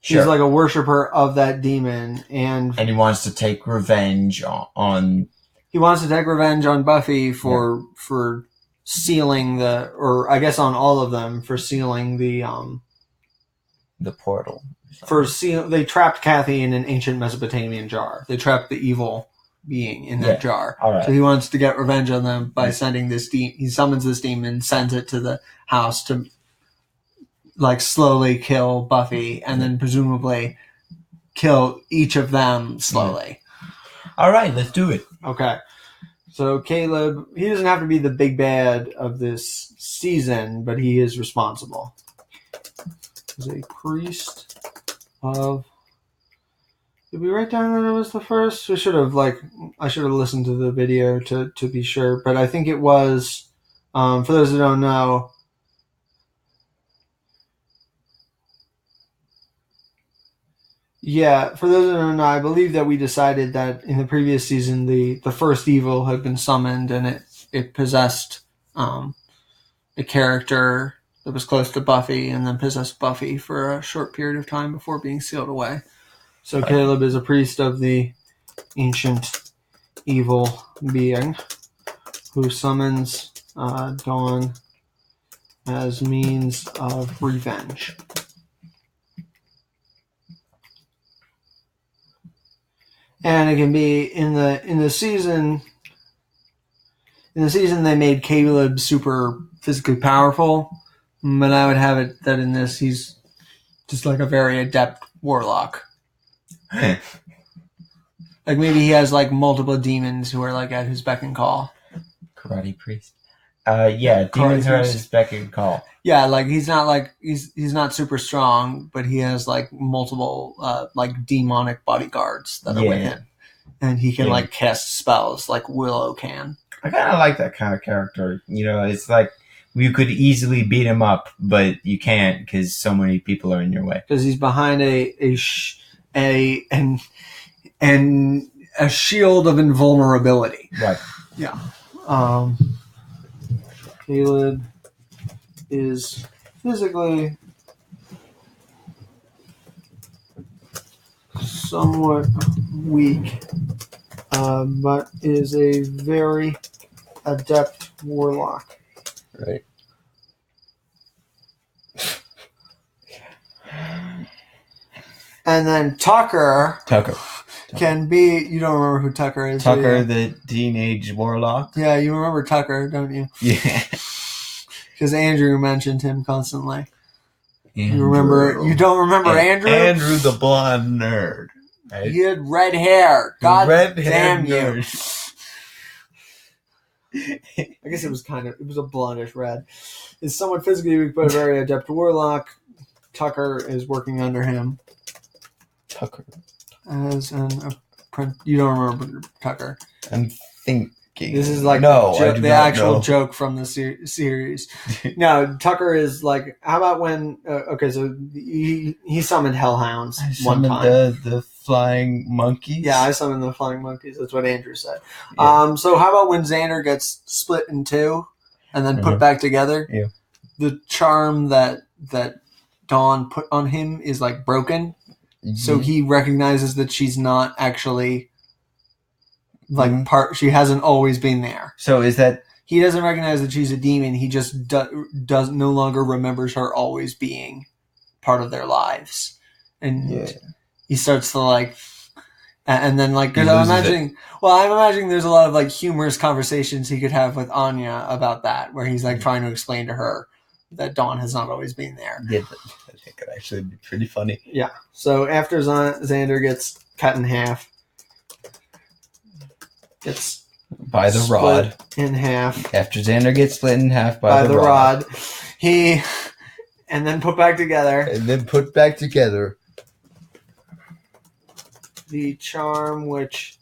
He's like a worshiper of that demon, and he wants to take revenge on. He wants to take revenge on Buffy for sealing or I guess on all of them for sealing the portal. They trapped Kathy in an ancient Mesopotamian jar. They trapped the evil being in that jar. All right. So he wants to get revenge on them by sending this he summons this demon, sends it to the house to like slowly kill Buffy, and then presumably kill each of them slowly. All right, let's do it. Okay. So Caleb, he doesn't have to be the big bad of this season, but he is responsible. He's a priest of... Did we write down that it was the first? I should have listened to the video to be sure, but I think it was, for those who don't know, for those who don't know, I believe that we decided that in the previous season, the first evil had been summoned, and it possessed a character that was close to Buffy, and then possessed Buffy for a short period of time before being sealed away. So Caleb is a priest of the ancient evil being who summons Dawn as means of revenge. And it can be in the season. In the season, they made Caleb super physically powerful, but I would have it that in this, he's just like a very adept warlock. Like maybe he has like multiple demons who are like at his beck and call. Karate priest. Demons are at his beck and call. Yeah, like he's not super strong, but he has like multiple like demonic bodyguards that are with him, and he can like cast spells like Willow can. I kind of like that kind of character. You know, it's like you could easily beat him up, but you can't because so many people are in your way. Because he's behind a shield of invulnerability. Right. Yeah. Caleb is physically somewhat weak, but is a very adept warlock. Right. And then Tucker can be... You don't remember who Tucker is? Tucker, the teenage warlock? Yeah, you remember Tucker, don't you? Yeah. Because Andrew mentioned him constantly. Andrew. You don't remember Andrew? Andrew the blonde nerd. Right? He had red hair. God damn you. I guess it was a blondish red. Is somewhat physically weak, but a very adept warlock. Tucker is working under him. Tucker. As an apprentice. You don't remember Tucker. I'm thinking. This is like the actual joke from the series. No, Tucker is like, how about when, so he summoned hellhounds one time. The flying monkeys? Yeah, I summoned the flying monkeys. That's what Andrew said. Yeah. So how about when Xander gets split in two and then put back together? Yeah. The charm that Dawn put on him is like broken. Mm-hmm. So he recognizes that she's not actually... she hasn't always been there. So is that... He doesn't recognize that she's a demon. He just does no longer remembers her always being part of their lives. And he starts to And then, like, because I'm imagining there's a lot of, like, humorous conversations he could have with Anya about that, where he's, like, trying to explain to her that Dawn has not always been there. Yeah, that could actually be pretty funny. Yeah. So after Xander gets cut in half, gets by the rod in half. After Xander gets split in half by the rod, and then put back together. The charm which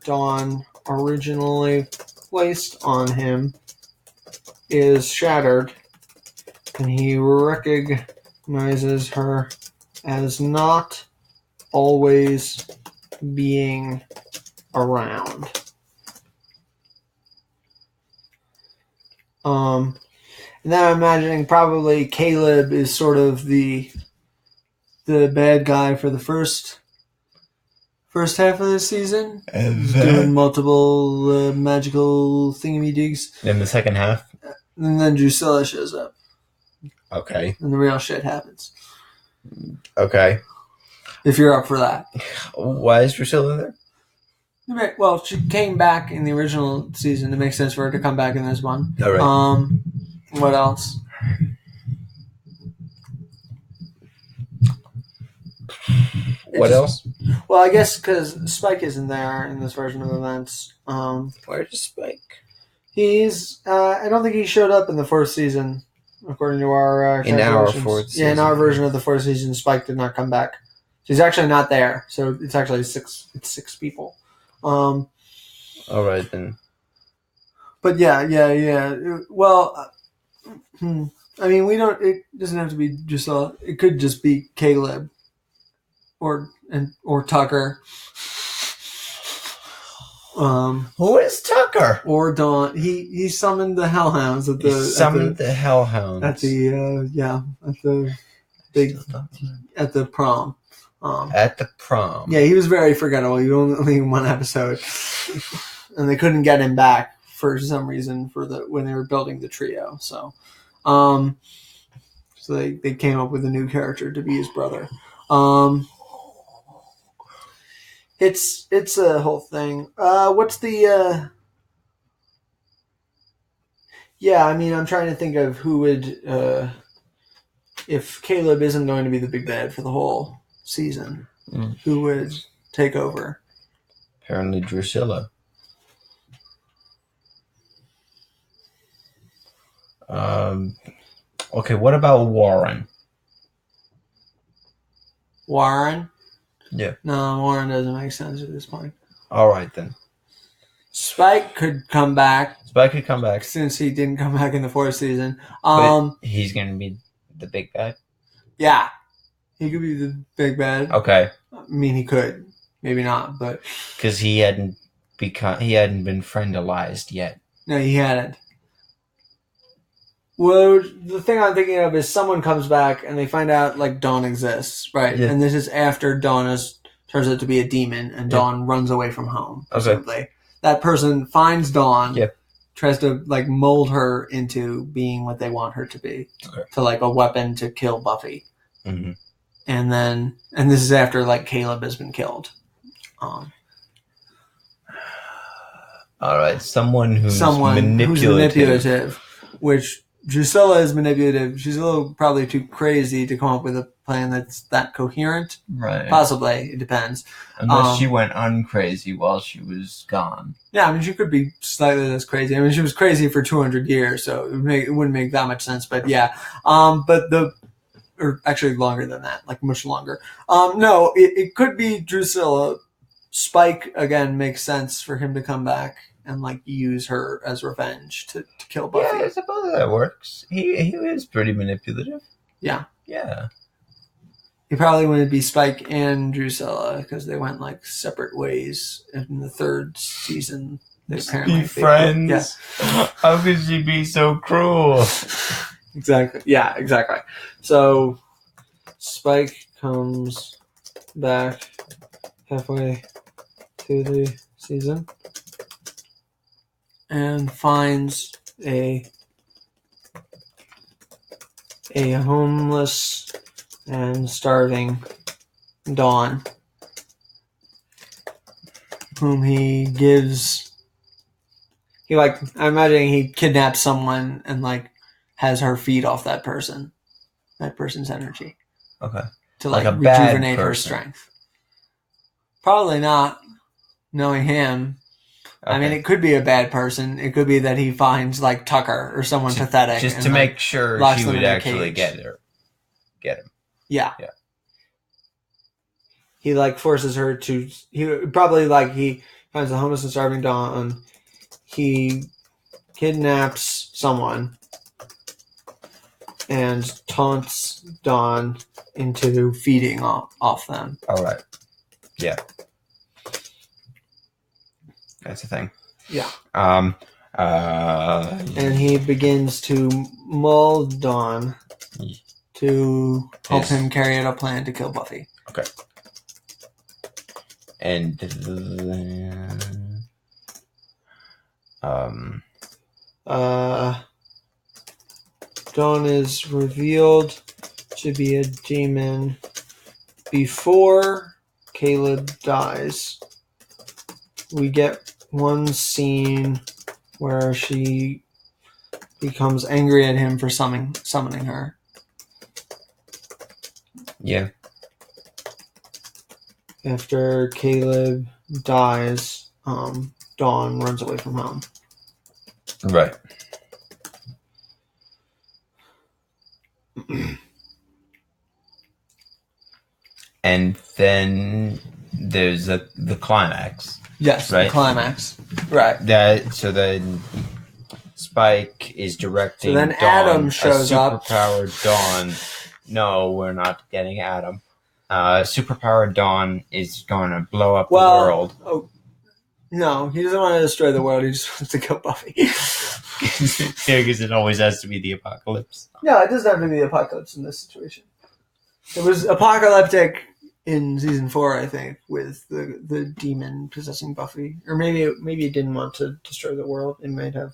Dawn originally placed on him is shattered, and he recognizes her as not always being around. And then I'm imagining probably Caleb is sort of the bad guy for the first half of the season. And doing multiple magical thingamadigs. In the second half? And then Drusilla shows up. Okay. And the real shit happens. Okay. If you're up for that. Why is Drusilla there? Well, she came back in the original season. It makes sense for her to come back in this one. All right. What else? What else? Well, I guess because Spike isn't there in this version of events. Where's Spike? He's. I don't think he showed up in the fourth season, according to our in our fourth season. Yeah, in our version of the fourth season, Spike did not come back. He's actually not there, so it's actually six. It's 6 people. All right then. But yeah. Well, I mean, we don't. It doesn't have to be just. It could just be Caleb, or Tucker. Who is Tucker? Or Dawn. He summoned the Hellhounds at the. The Hellhounds at the prom. At the prom. Yeah, he was very forgettable. He was only in one episode, and they couldn't get him back for some reason when they were building the trio. So, they came up with a new character to be his brother. It's a whole thing. What's the? Yeah, I mean, I'm trying to think of who would, if Caleb isn't going to be the big bad for the whole season, who would take over? Apparently Drusilla. Okay, what about Warren? Warren? Yeah. No, Warren doesn't make sense at this point. All right, then. Spike could come back. Since he didn't come back in the fourth season. But he's going to be the big bad? Yeah. He could be the big bad. Okay. I mean, he could. Maybe not, but... Because he hadn't been friendalized yet. No, he hadn't. Well, the thing I'm thinking of is someone comes back and they find out, like, Dawn exists, right? Yeah. And this is after Dawn turns out to be a demon and Dawn runs away from home. Okay. That person finds Dawn, yep. Tries to, like, mold her into being what they want her to be. Okay. To, like, a weapon to kill Buffy. Mm-hmm. And this is after, like, Caleb has been killed. All right, someone who's manipulative. Which Drusilla is manipulative. She's a little probably too crazy to come up with a plan that's that coherent. Right. Possibly. It depends. Unless she went uncrazy while she was gone. Yeah, I mean, she could be slightly less crazy. I mean, she was crazy for 200 years, so it wouldn't make that much sense. But yeah. Or actually longer than that, like much longer. No, it could be Drusilla. Spike, again, makes sense for him to come back and, like, use her as revenge to kill Buffy. Yeah, I suppose that works. He is pretty manipulative. Yeah. Yeah. He probably wouldn't be Spike and Drusilla because they went, like, separate ways in the third season. They apparently be friends. Yeah. How could she be so cruel? Exactly. Yeah, exactly. So Spike comes back halfway through the season and finds a homeless and starving Dawn whom he gives. He like, I'm imagining he kidnaps someone and like has her feed off that person's energy. Okay. To Like like a bad rejuvenate her person. strength. Probably not, knowing him. Okay. I mean, it could be a bad person. It could be that he finds like Tucker or someone pathetic, just and, to like, make sure locks she them would in a actually cage. get him. Yeah. Yeah. He like forces her to. He probably like he finds the homeless and starving Dawn. He kidnaps someone and taunts Dawn into feeding off them. All right. Yeah. That's the thing. Yeah. And he begins to mold Dawn to help him carry out a plan to kill Buffy. Okay. And Dawn is revealed to be a demon before Caleb dies. We get one scene where she becomes angry at him for summoning her. Yeah. After Caleb dies, Dawn runs away from home. Right. And then there's the climax. Yes, right? The climax. Right. So then Spike is directing. So then Dawn, Adam shows up. Superpowered Dawn. No, we're not getting Adam. Superpowered Dawn is going to blow up the world. Oh, no, he doesn't want to destroy the world. He just wants to kill Buffy. Yeah, because it always has to be the apocalypse. Yeah, it doesn't have to be the apocalypse in this situation. It was apocalyptic in season 4, I think, with the demon possessing Buffy, or maybe it didn't want to destroy the world. It might have.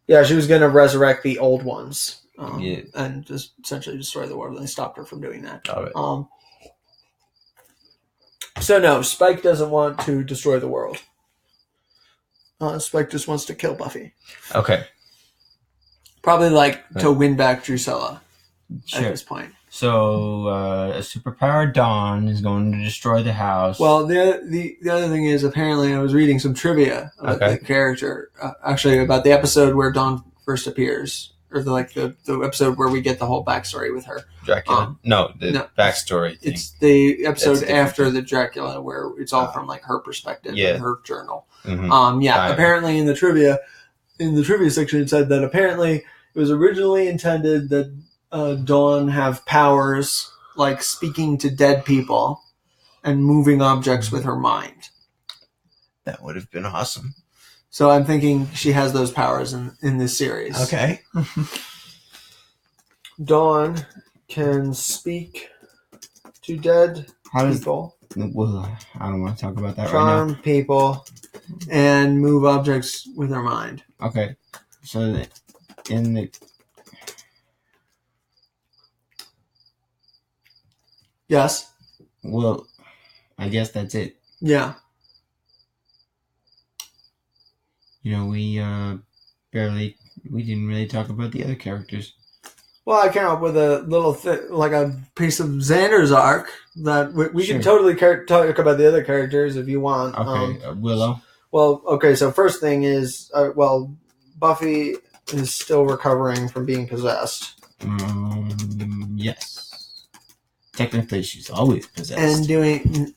Yeah, she was going to resurrect the old ones, and just essentially destroy the world. And they stopped her from doing that. All right. So no, Spike doesn't want to destroy the world. Spike just wants to kill Buffy. Okay. Probably to win back Drusilla at this point. So a superpowered Dawn is going to destroy the house. Well, the other thing is, apparently I was reading some trivia about the character, actually about the episode where Dawn first appears, or the episode where we get the whole backstory with her. Dracula? The backstory thing. It's the episode after the Dracula where it's all from her perspective and her journal. Mm-hmm. Apparently in the trivia section it said that apparently it was originally intended that Dawn have powers like speaking to dead people and moving objects with her mind. That would have been awesome. So I'm thinking she has those powers in this series. Okay. Dawn can speak to dead people. Well, I don't want to talk about that right now. Charm people and move objects with her mind. Okay. So in the... Yes. Well, I guess that's it. Yeah. We didn't really talk about the other characters. Well, I came up with a little like a piece of Xander's arc that we can totally talk about the other characters if you want. Okay, Willow. Well, okay. So first thing is, Buffy is still recovering from being possessed. Yes. Technically, she's always possessed. And doing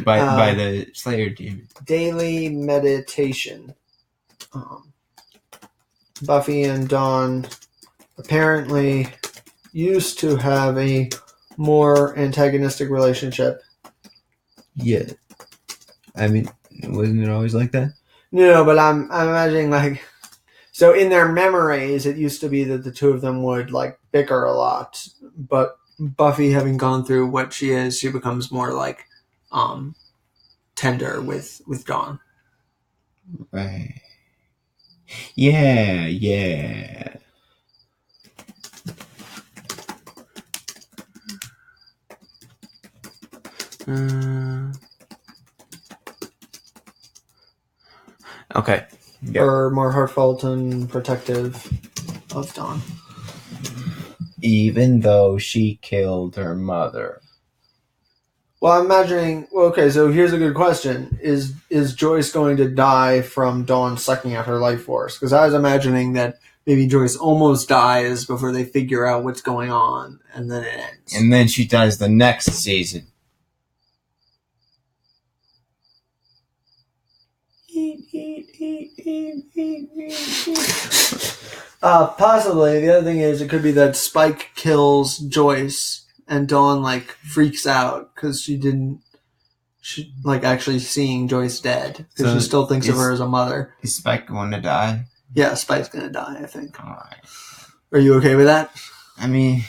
by the Slayer demon. Daily meditation. Buffy and Dawn apparently used to have a more antagonistic relationship. Yeah. I mean, wasn't it always like that? No, but I'm imagining so in their memories it used to be that the two of them would bicker a lot, but Buffy having gone through what she is, she becomes more tender with Dawn. Right. Yeah. Okay. Yep. Or more heartfelt and protective of Dawn. Even though she killed her mother. Well, I'm imagining. Well, okay, so here's a good question: Is Joyce going to die from Dawn sucking out her life force? Because I was imagining that maybe Joyce almost dies before they figure out what's going on, and then it ends. And then she dies the next season. Possibly. The other thing is, it could be that Spike kills Joyce, and Dawn like freaks out because she like actually seeing Joyce dead because So she still thinks of her as a mother. Is Spike going to die? Yeah, Spike's gonna die, I think. Alright. Are you okay with that? I mean,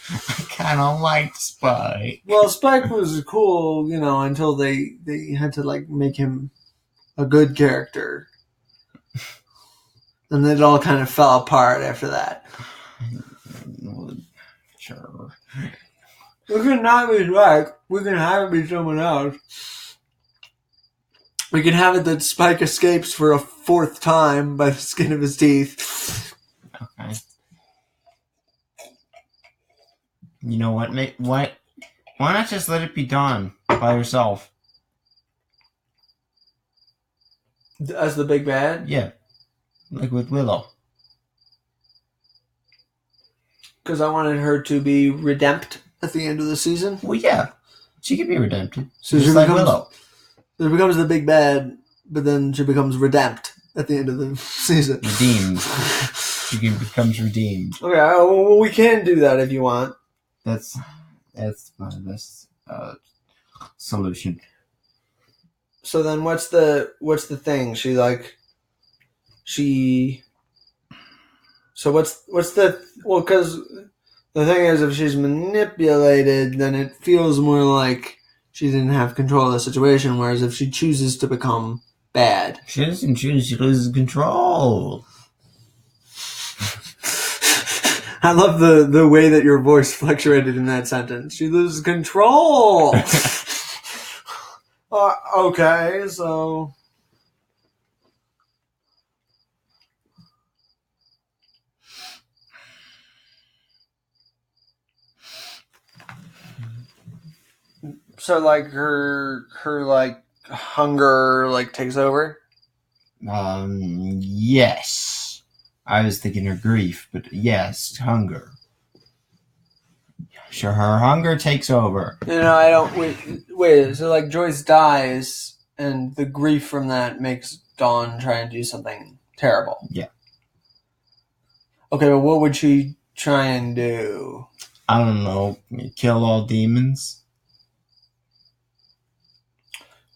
I kind of like Spike. Well, Spike was cool, until they had to like make him a good character, and then it all kind of fell apart after that. Sure. We can not be Spike. We can have it be someone else. We can have it that Spike escapes for a fourth time by the skin of his teeth. Okay. You know what? Why not just let it be Dawn by herself? As the big bad? Yeah. Like with Willow. Because I wanted her to be redempted at the end of the season. Well, yeah. She can be redempted. So just she like becomes, Willow. She becomes the big bad, but then she becomes redempted at the end of the season. Redeemed. She becomes redeemed. Okay, well, we can do that if you want. That's my best solution. So then what's the thing? So what's the... Well, because the thing is, if she's manipulated, then it feels more like she didn't have control of the situation, whereas if she chooses to become bad... She doesn't choose, she loses control. I love the way that your voice fluctuated in that sentence. She loses control! Okay, so... So, like, her like, hunger, like, takes over? Yes. I was thinking her grief, but yes, hunger. Sure, her hunger takes over. I don't... Wait, so, like, Joyce dies, and the grief from that makes Dawn try and do something terrible. Yeah. Okay, but what would she try and do? I don't know. Kill all demons?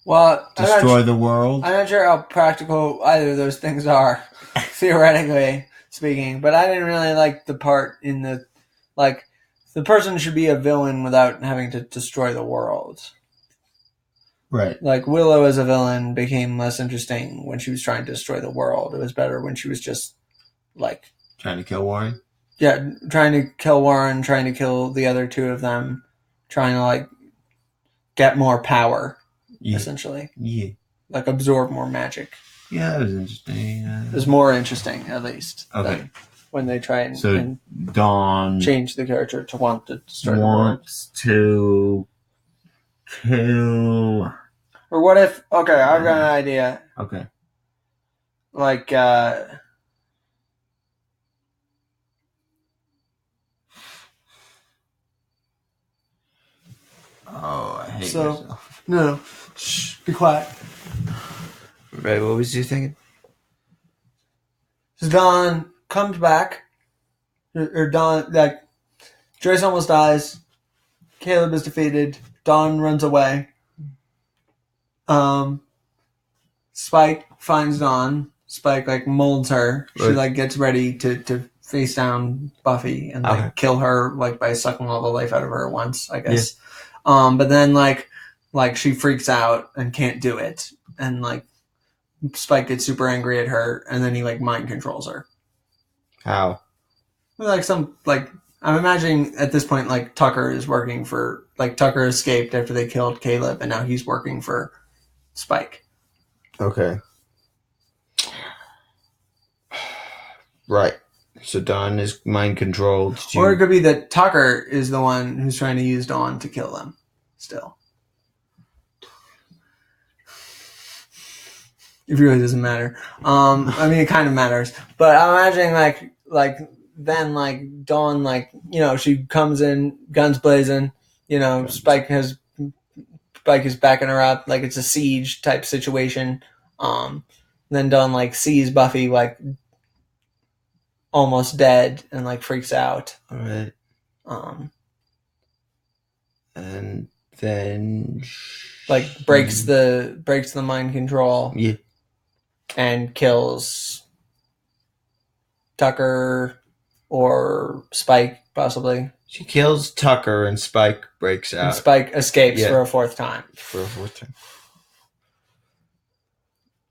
Well, Destroy the world? I'm not sure how practical either of those things are, theoretically speaking, but I didn't really like the part in the... Like, the person should be a villain without having to destroy the world. Right. Like, Willow as a villain became less interesting when she was trying to destroy the world. It was better when she was just, like... Trying to kill Warren? Yeah, trying to kill Warren, trying to kill the other two of them, trying to, like, get more power, essentially. Yeah. Like, absorb more magic. Yeah, that was interesting. It was more interesting, at least. Okay. When they try and, so and Dawn change the character to want to destroy the world. wants to kill... Or what if... Okay, I've got an idea. Okay. Like, Oh, I hate myself. No. Shh, be quiet. Right, what was you thinking? So Dawn comes back. Or Dawn... Like, Joyce almost dies. Caleb is defeated. Dawn runs away. Spike finds Dawn. Spike, like, molds her. She, Right. like, gets ready to face down Buffy and, like, kill her, like, by sucking all the life out of her once, I guess. Yeah. But then, like, she freaks out and can't do it. And, like, Spike gets super angry at her, and then he, like, mind controls her. How? Like, some, like, I'm imagining at this point, like, Tucker is working for, like, Tucker escaped after they killed Caleb, and now he's working for Spike. Okay. Right. So Dawn is mind controlled. Or it could be that Tucker is the one who's trying to use Dawn to kill them. Still. It really doesn't matter. I mean, it kind of matters. But I'm imagining, then, like, Dawn, like, you know, she comes in, guns blazing, you know, Spike is backing her up, like it's a siege type situation. Then Dawn, like, sees Buffy, like, almost dead and, like, freaks out. All right. And then like, breaks the mind control. Yeah. And kills Tucker or Spike, possibly. She kills Tucker and Spike breaks out. And Spike escapes for a fourth time.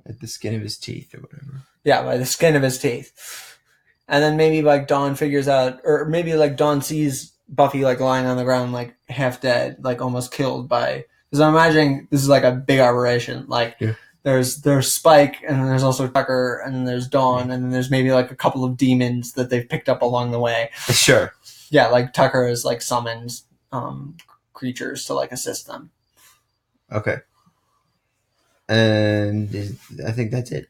At the skin of his teeth or whatever. Yeah, by the skin of his teeth. And then maybe, like, Dawn figures out, or maybe, like, Dawn sees Buffy, like, lying on the ground, like, half dead, like, almost killed by... Because I'm imagining this is, like, a big operation. Like, there's Spike, and then there's also Tucker, and then there's Dawn, and then there's maybe, like, a couple of demons that they've picked up along the way. Sure. Yeah, like, Tucker has, like, summoned creatures to, like, assist them. Okay. And I think that's it.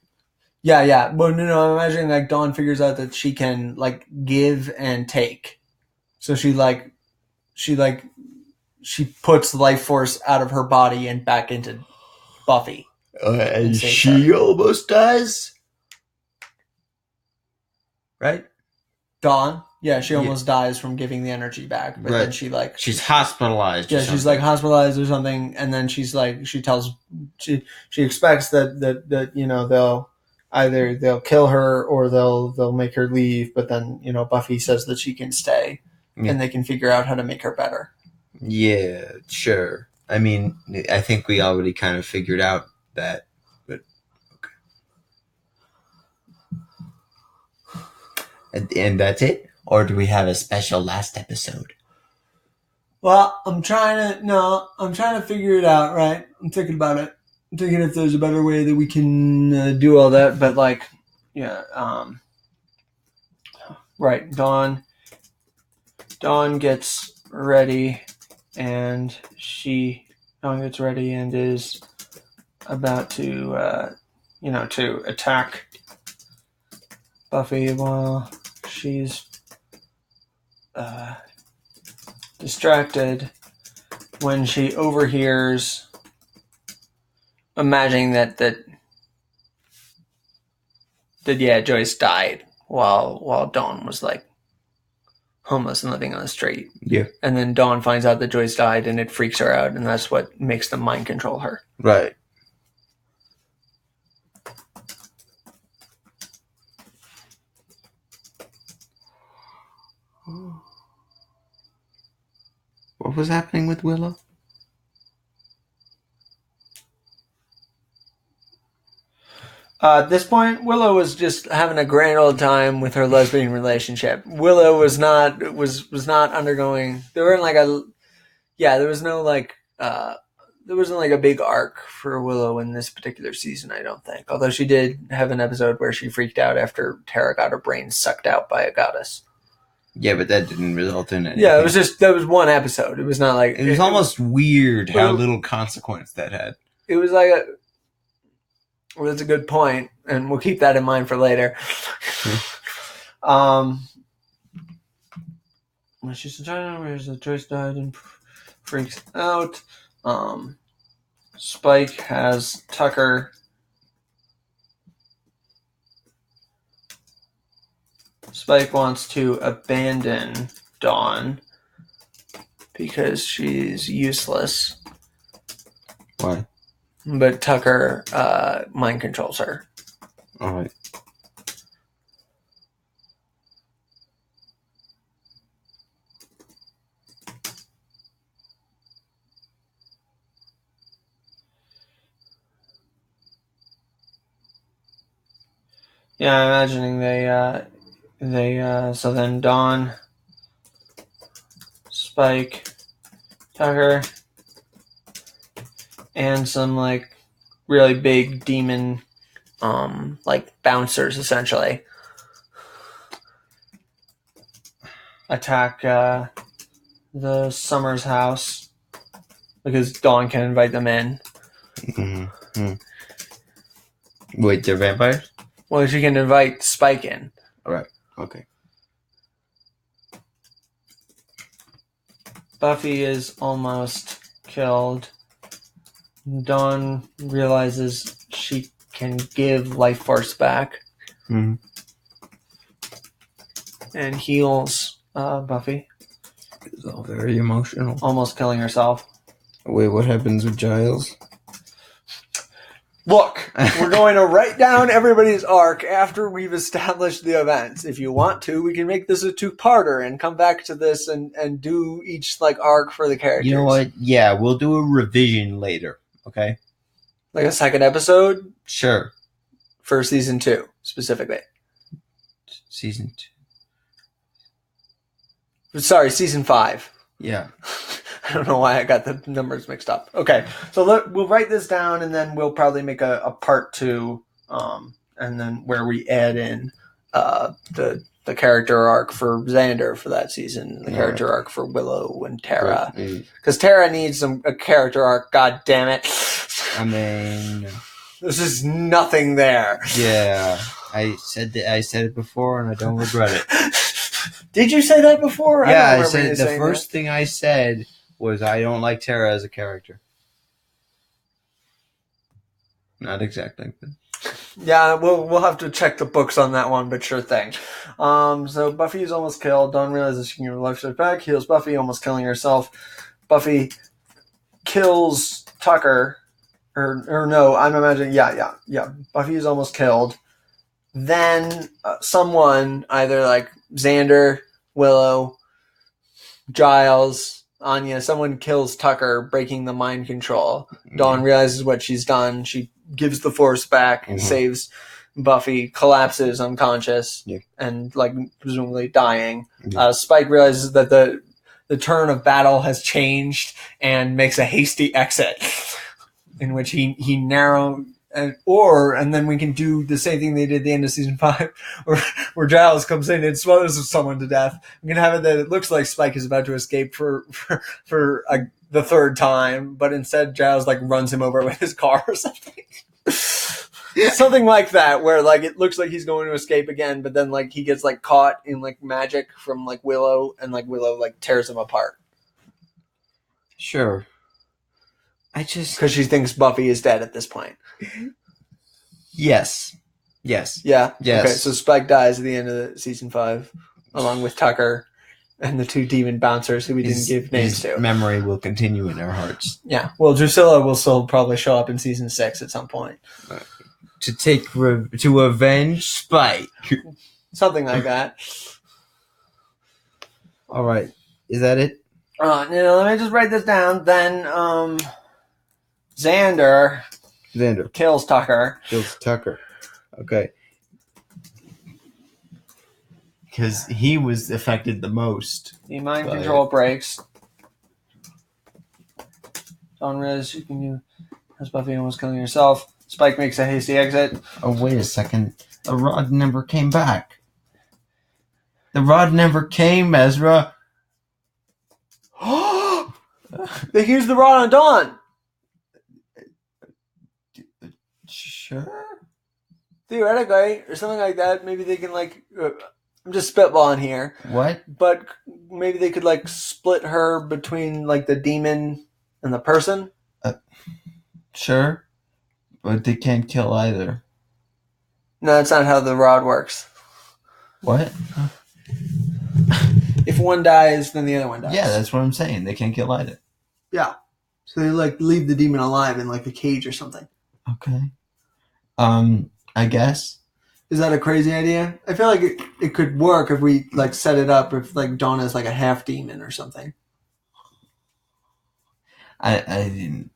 Yeah. But no, I'm imagining, like, Dawn figures out that she can, like, give and take. So she puts life force out of her body and back into Buffy. And she almost dies? Right? Dawn? Yeah, she almost dies from giving the energy back. But then she, like... She's hospitalized or she's, like, hospitalized or something, and then she's, like... She expects that you know, they'll kill her or they'll make her leave, but then, you know, Buffy says that she can stay, and they can figure out how to make her better. Yeah, sure. I mean, I think we already kind of figured out that, but okay. And that's it? Or do we have a special last episode? Well, I'm trying to figure it out, right? I'm thinking about it. I'm thinking if there's a better way that we can do all that, but, like, right, Dawn gets ready, and Dawn gets ready and is about to, to attack Buffy while she's distracted when she overhears, imagining that Joyce died while Dawn was, like, homeless and living on the street. Yeah. And then Dawn finds out that Joyce died, and it freaks her out, and that's what makes them mind control her. Right. What was happening with Willow? At this point, Willow was just having a grand old time with her lesbian relationship. Willow was not undergoing. There weren't like a, yeah. There was no like. There wasn't like a big arc for Willow in this particular season, I don't think. Although she did have an episode where she freaked out after Tara got her brain sucked out by a goddess. Yeah, but that didn't result in anything. Yeah, it was just that was one episode. It was not like it was almost weird how little consequence that had. It was like a. Well, that's a good point, and we'll keep that in mind for later. When she's in China, where Joyce died and freaks out. Spike has Tucker. Spike wants to abandon Dawn because she's useless. Why? But Tucker mind controls her. All right. Yeah, I'm imagining so then Dawn Spike, Tucker, and some like really big demon like bouncers essentially attack the Summers house because Dawn can invite them in. Mm-hmm. Wait, they're vampires? Well, she can invite Spike in. Alright, okay. Buffy is almost killed. Dawn realizes she can give life force back Mm-hmm. and heals Buffy, It's all very emotional. almost killing herself. Wait, what happens with Giles? Look, we're going to write down everybody's arc after we've established the events. If you want to, we can make this a two-parter and come back to this and do each like arc for the characters. You know what? Yeah, we'll do a revision later, okay? Like a second episode Sure. for season 2, specifically. Season 2. Sorry, season 5. Yeah. I don't know why I got the numbers mixed up. Okay, so we'll write this down, and then we'll probably make a part 2, and then where we add in the character arc for Xander for that season, the character arc for Willow and Tara, because Tara needs a character arc. God damn it! I mean, There's just nothing there. yeah. I said it before, and I don't regret it. Did you say that before? Yeah, don't I remember you said the saying first thing I said was I don't like Tara as a character. Not exactly. But... Yeah, we'll have to check the books on that one, but sure thing. So Buffy is almost killed. Dawn realizes she can give her life force back. Heals Buffy, almost killing herself. Buffy kills Tucker. Or no, I'm imagining. Yeah. Buffy is almost killed. Then someone, either like Xander, Willow, Giles, Anya, someone kills Tucker, breaking the mind control. Dawn realizes what she's done. She gives the force back, saves Buffy, collapses unconscious, and like presumably dying. Spike realizes that the turn of battle has changed and makes a hasty exit, in which he narrows. And then we can do the same thing they did at the end of season 5, where Giles comes in and smothers someone to death. We can have it that it looks like Spike is about to escape for the third time, but instead Giles like runs him over with his car or something. Something like that, where like it looks like he's going to escape again, but then like he gets like caught in like magic from like Willow, and like Willow like tears him apart. Sure. Because she thinks Buffy is dead at this point. Yes. Yeah? Yes. Okay, so Spike dies at the end of season 5, along with Tucker and the 2 demon bouncers who we didn't give names to. Memory will continue in our hearts. Yeah. Well, Drusilla will still probably show up in season 6 at some point. To avenge Spike. Something like that. All right. Is that it? Let me just write this down. Then, Xander kills Tucker. Okay. Because he was affected the most. The mind control breaks. Dawn realizes you can use as Buffy almost killing herself. Spike makes a hasty exit. Oh, wait a second. The rod never came back. The rod never came, Ezra. They used the rod on Dawn. Sure. Theoretically, or something like that. Maybe they can like. I'm just spitballing here. What? But maybe they could like split her between like the demon and the person. Sure. But they can't kill either. No, that's not how the rod works. What? If one dies, then the other one dies. Yeah, that's what I'm saying. They can't kill either. Yeah. So they like leave the demon alive in like a cage or something. Okay. I guess. Is that a crazy idea? I feel like it could work if we like set it up if like Dawn is like a half demon or something. I'm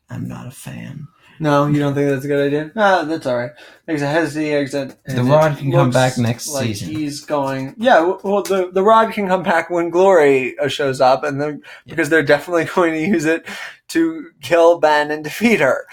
not a fan. No, you don't think that's a good idea? No, that's all right. Makes a hesitant exit. The Rod can come back next season. He's going. Yeah, well, the Rod can come back when Glory shows up, and then because they're definitely going to use it to kill Ben and defeat her.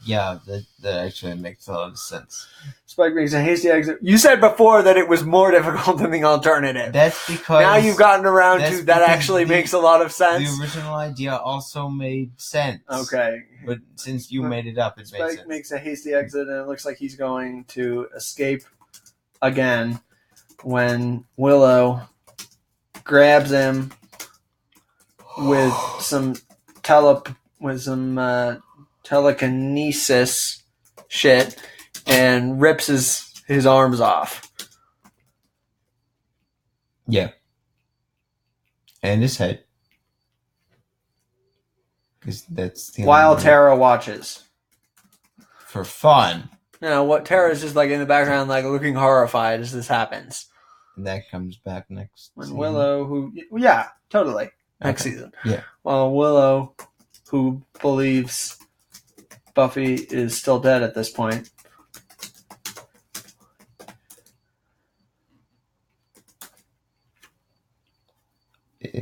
Yeah, that actually makes a lot of sense. Spike makes a hasty exit. You said before that it was more difficult than the alternative. That's because now you've gotten around to that actually makes a lot of sense. The original idea also made sense. Okay. But since you made it up, it makes sense. Spike makes a hasty exit, and it looks like he's going to escape again when Willow grabs him with some telekinesis shit and rips his arms off. Yeah. And his head. Because that's the While Tara watches. For fun. You know, what Tara's just like in the background, like looking horrified as this happens. And that comes back next when season. Willow, yeah, totally. Next season. Yeah. Well, Willow, who believes Buffy is still dead at this point.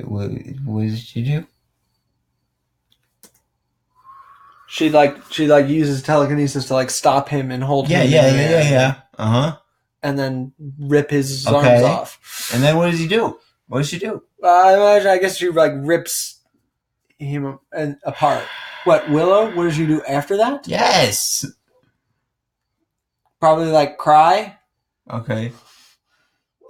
What did she do? She uses telekinesis to like stop him and hold him. Yeah. Uh-huh. And then rip his arms off. And then what does he do? What does she do? I guess she like rips him apart. What, Willow? What does she do after that? Yes. Probably like cry. Okay.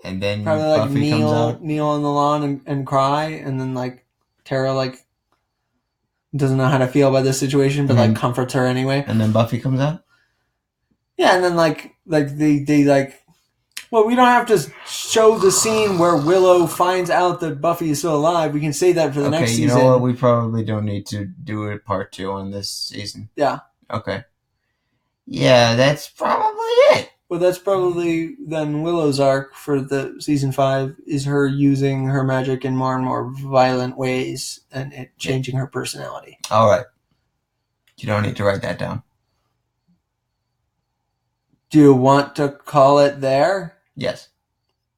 And then probably like Buffy comes out. kneel on the lawn and cry, and then like Tara like doesn't know how to feel about this situation, but like comforts her anyway. And then Buffy comes out. Yeah, and then like they like. Well, we don't have to show the scene where Willow finds out that Buffy is still alive. We can say that for the next season. Okay, you know what? We probably don't need to do a part 2 on this season. Yeah. Okay. Yeah, that's probably it. Well, that's probably then Willow's arc for the season 5 is her using her magic in more and more violent ways and it changing her personality. All right. You don't need to write that down. Do you want to call it there? Yes.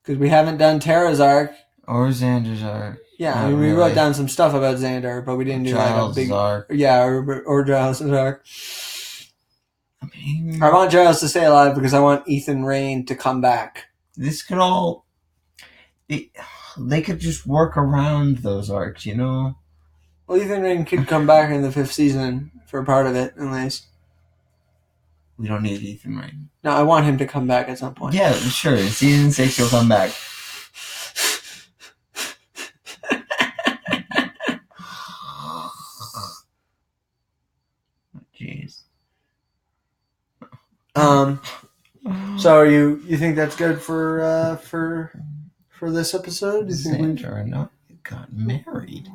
Because we haven't done Tara's arc. Or Xander's arc. Yeah, I mean, we wrote down some stuff about Xander, but we didn't do Giles' like a big arc. Yeah, or Giles' arc. I mean, I want Giles to stay alive because I want Ethan Rayne to come back. This could all... They could just work around those arcs, you know? Well, Ethan Rayne could come back in the 5th season for part of it, at least. We don't need Ethan Rayne. No, I want him to come back at some point. Yeah, sure. In season 6, he'll come back. Jeez. So you think that's good for this episode? Do you think Xander and I got married.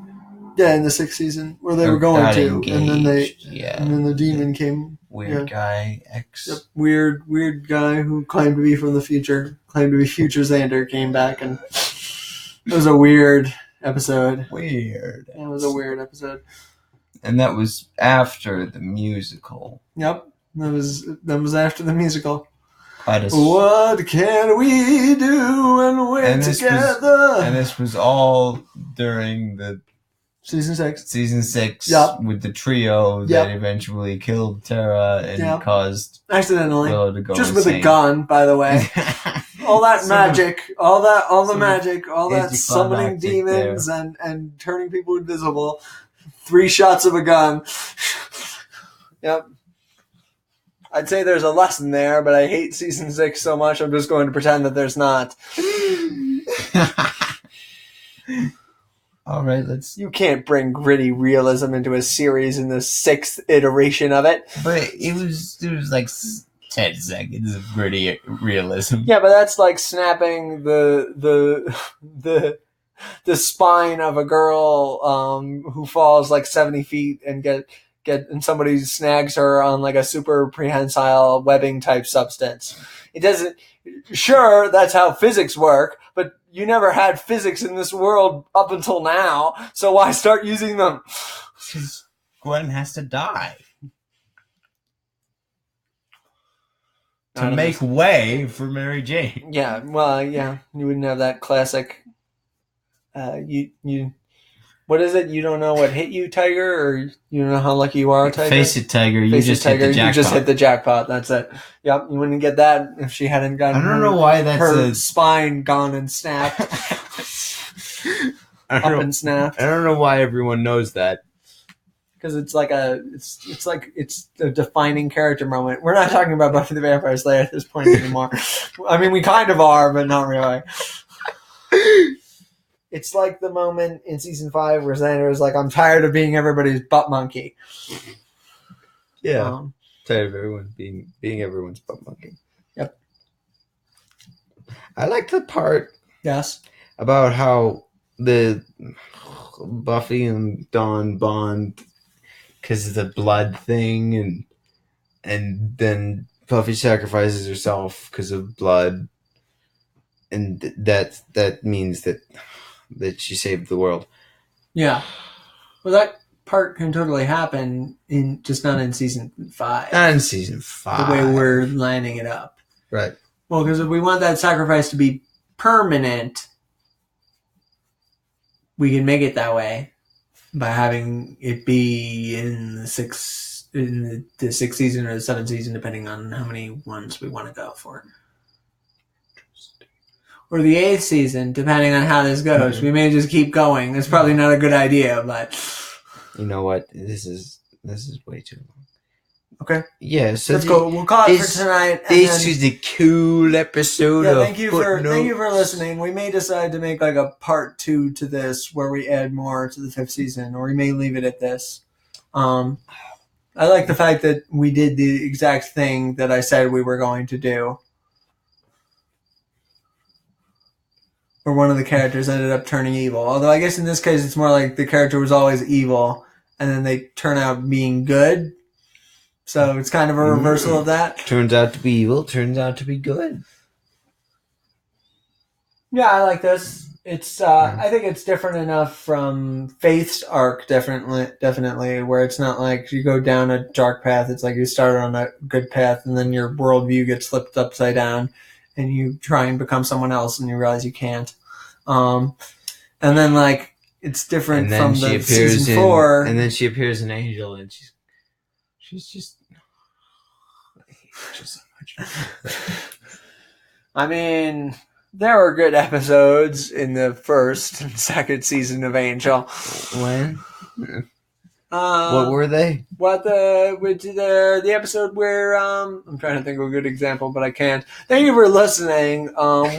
Yeah, in the 6th season where they were going to, engaged. And then the demon came. Weird guy, ex. Yep. Weird guy who claimed to be from the future, claimed to be future Xander, came back, and it was a weird episode. Weird. It was a weird episode. And that was after the musical. Yep, that was after the musical. What can we do when we're together? And this was all during the Season 6. Yep. With the trio that eventually killed Tara and caused accidentally Willow to go just insane. with a gun, by the way. all that magic, all the magic, all that summoning demons and turning people invisible. 3 shots of a gun. Yep. I'd say there's a lesson there, but I hate season 6 so much I'm just going to pretend that there's not. All right, You can't bring gritty realism into a series in the 6th iteration of it. But it was like 10 seconds of gritty realism. Yeah, but that's like snapping the spine of a girl who falls like 70 feet and and somebody snags her on like a super prehensile webbing type substance. It doesn't. Sure, that's how physics work, but you never had physics in this world up until now, so why start using them? Gwen has to die. to make way for Mary Jane. Yeah, well, yeah, you wouldn't have that classic. You. What is it? You don't know what hit you, Tiger, or you don't know how lucky you are, Tiger? Face it, Tiger. You just hit the jackpot. You just hit the jackpot. That's it. Yep, you wouldn't get that if she hadn't gotten. I don't know why that's her spine gone and snapped. And snapped. I don't know why everyone knows that. Because it's like it's a defining character moment. We're not talking about Buffy the Vampire Slayer at this point anymore. I mean, we kind of are, but not really. It's like the moment in season 5 where Xander is like, "I'm tired of being everybody's butt monkey." Yeah, tired of everyone being everyone's butt monkey. Yep. I like the part. Yes. About how the Buffy and Dawn bond because of the blood thing, and then Buffy sacrifices herself because of blood, and that means that she saved the world. Yeah. Well, that part can totally happen just not in season 5. Not in season 5. The way we're lining it up. Right. Well, because if we want that sacrifice to be permanent, we can make it that way by having it be in the sixth season or the 7th season, depending on how many ones we want to go for. Or the 8th season, depending on how this goes. We may just keep going. It's probably not a good idea, but you know what? This is way too long. Okay. Yeah, so let's go. We'll call it for tonight. This is the cool episode of thank you for listening. We may decide to make like a part 2 to this where we add more to the 5th season, or we may leave it at this. I like the fact that we did the exact thing that I said we were going to do. Where one of the characters ended up turning evil. Although I guess in this case it's more like the character was always evil and then they turn out being good. So it's kind of a reversal of that. Turns out to be evil, turns out to be good. Yeah, I like this. It's I think it's different enough from Faith's arc, definitely, where it's not like you go down a dark path. It's like you start on a good path and then your worldview gets flipped upside down. And you try and become someone else, and you realize you can't. And then, like, it's different from the season 4. And then she appears in Angel, and she's just so much. I mean, there were good episodes in the 1st and 2nd season of Angel. When? What were they? The episode where I'm trying to think of a good example, but I can't. Thank you for listening.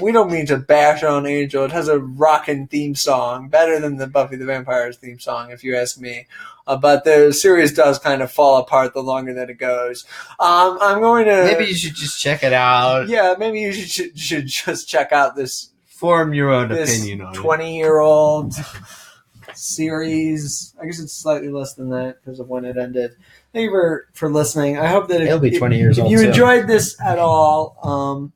We don't mean to bash on Angel. It has a rockin' theme song, better than the Buffy the Vampire's theme song, if you ask me. But the series does kind of fall apart the longer that it goes. I'm going to. Maybe you should just check it out. Yeah, maybe you should just check out this. Form your own opinion on 20-year-old. Series. I guess it's slightly less than that because of when it ended. Thank you for listening. I hope that it'll be 20 years old. If you enjoyed this at all,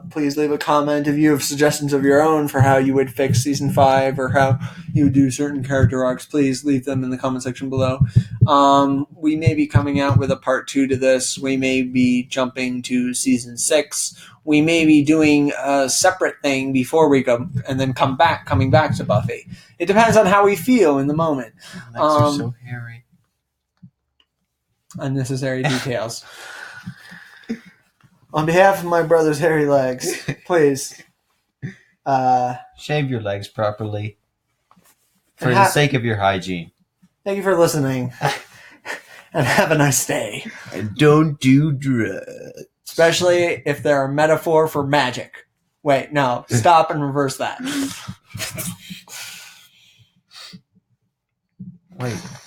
please leave a comment. If you have suggestions of your own for how you would fix season 5 or how you would do certain character arcs, please leave them in the comment section below. We may be coming out with a part 2 to this. We may be jumping to season 6. We may be doing a separate thing before we go and then coming back to Buffy. It depends on how we feel in the moment. Legs are so hairy. Unnecessary details. On behalf of my brother's hairy legs, please shave your legs properly for the sake of your hygiene. Thank you for listening, and have a nice day. And don't do drugs. Especially if they're a metaphor for magic. Wait, no. Stop and reverse that.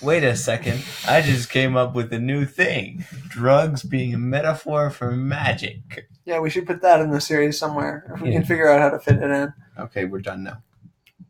Wait a second. I just came up with a new thing. Drugs being a metaphor for magic. Yeah, we should put that in the series somewhere. If we can figure out how to fit it in. Okay, we're done now.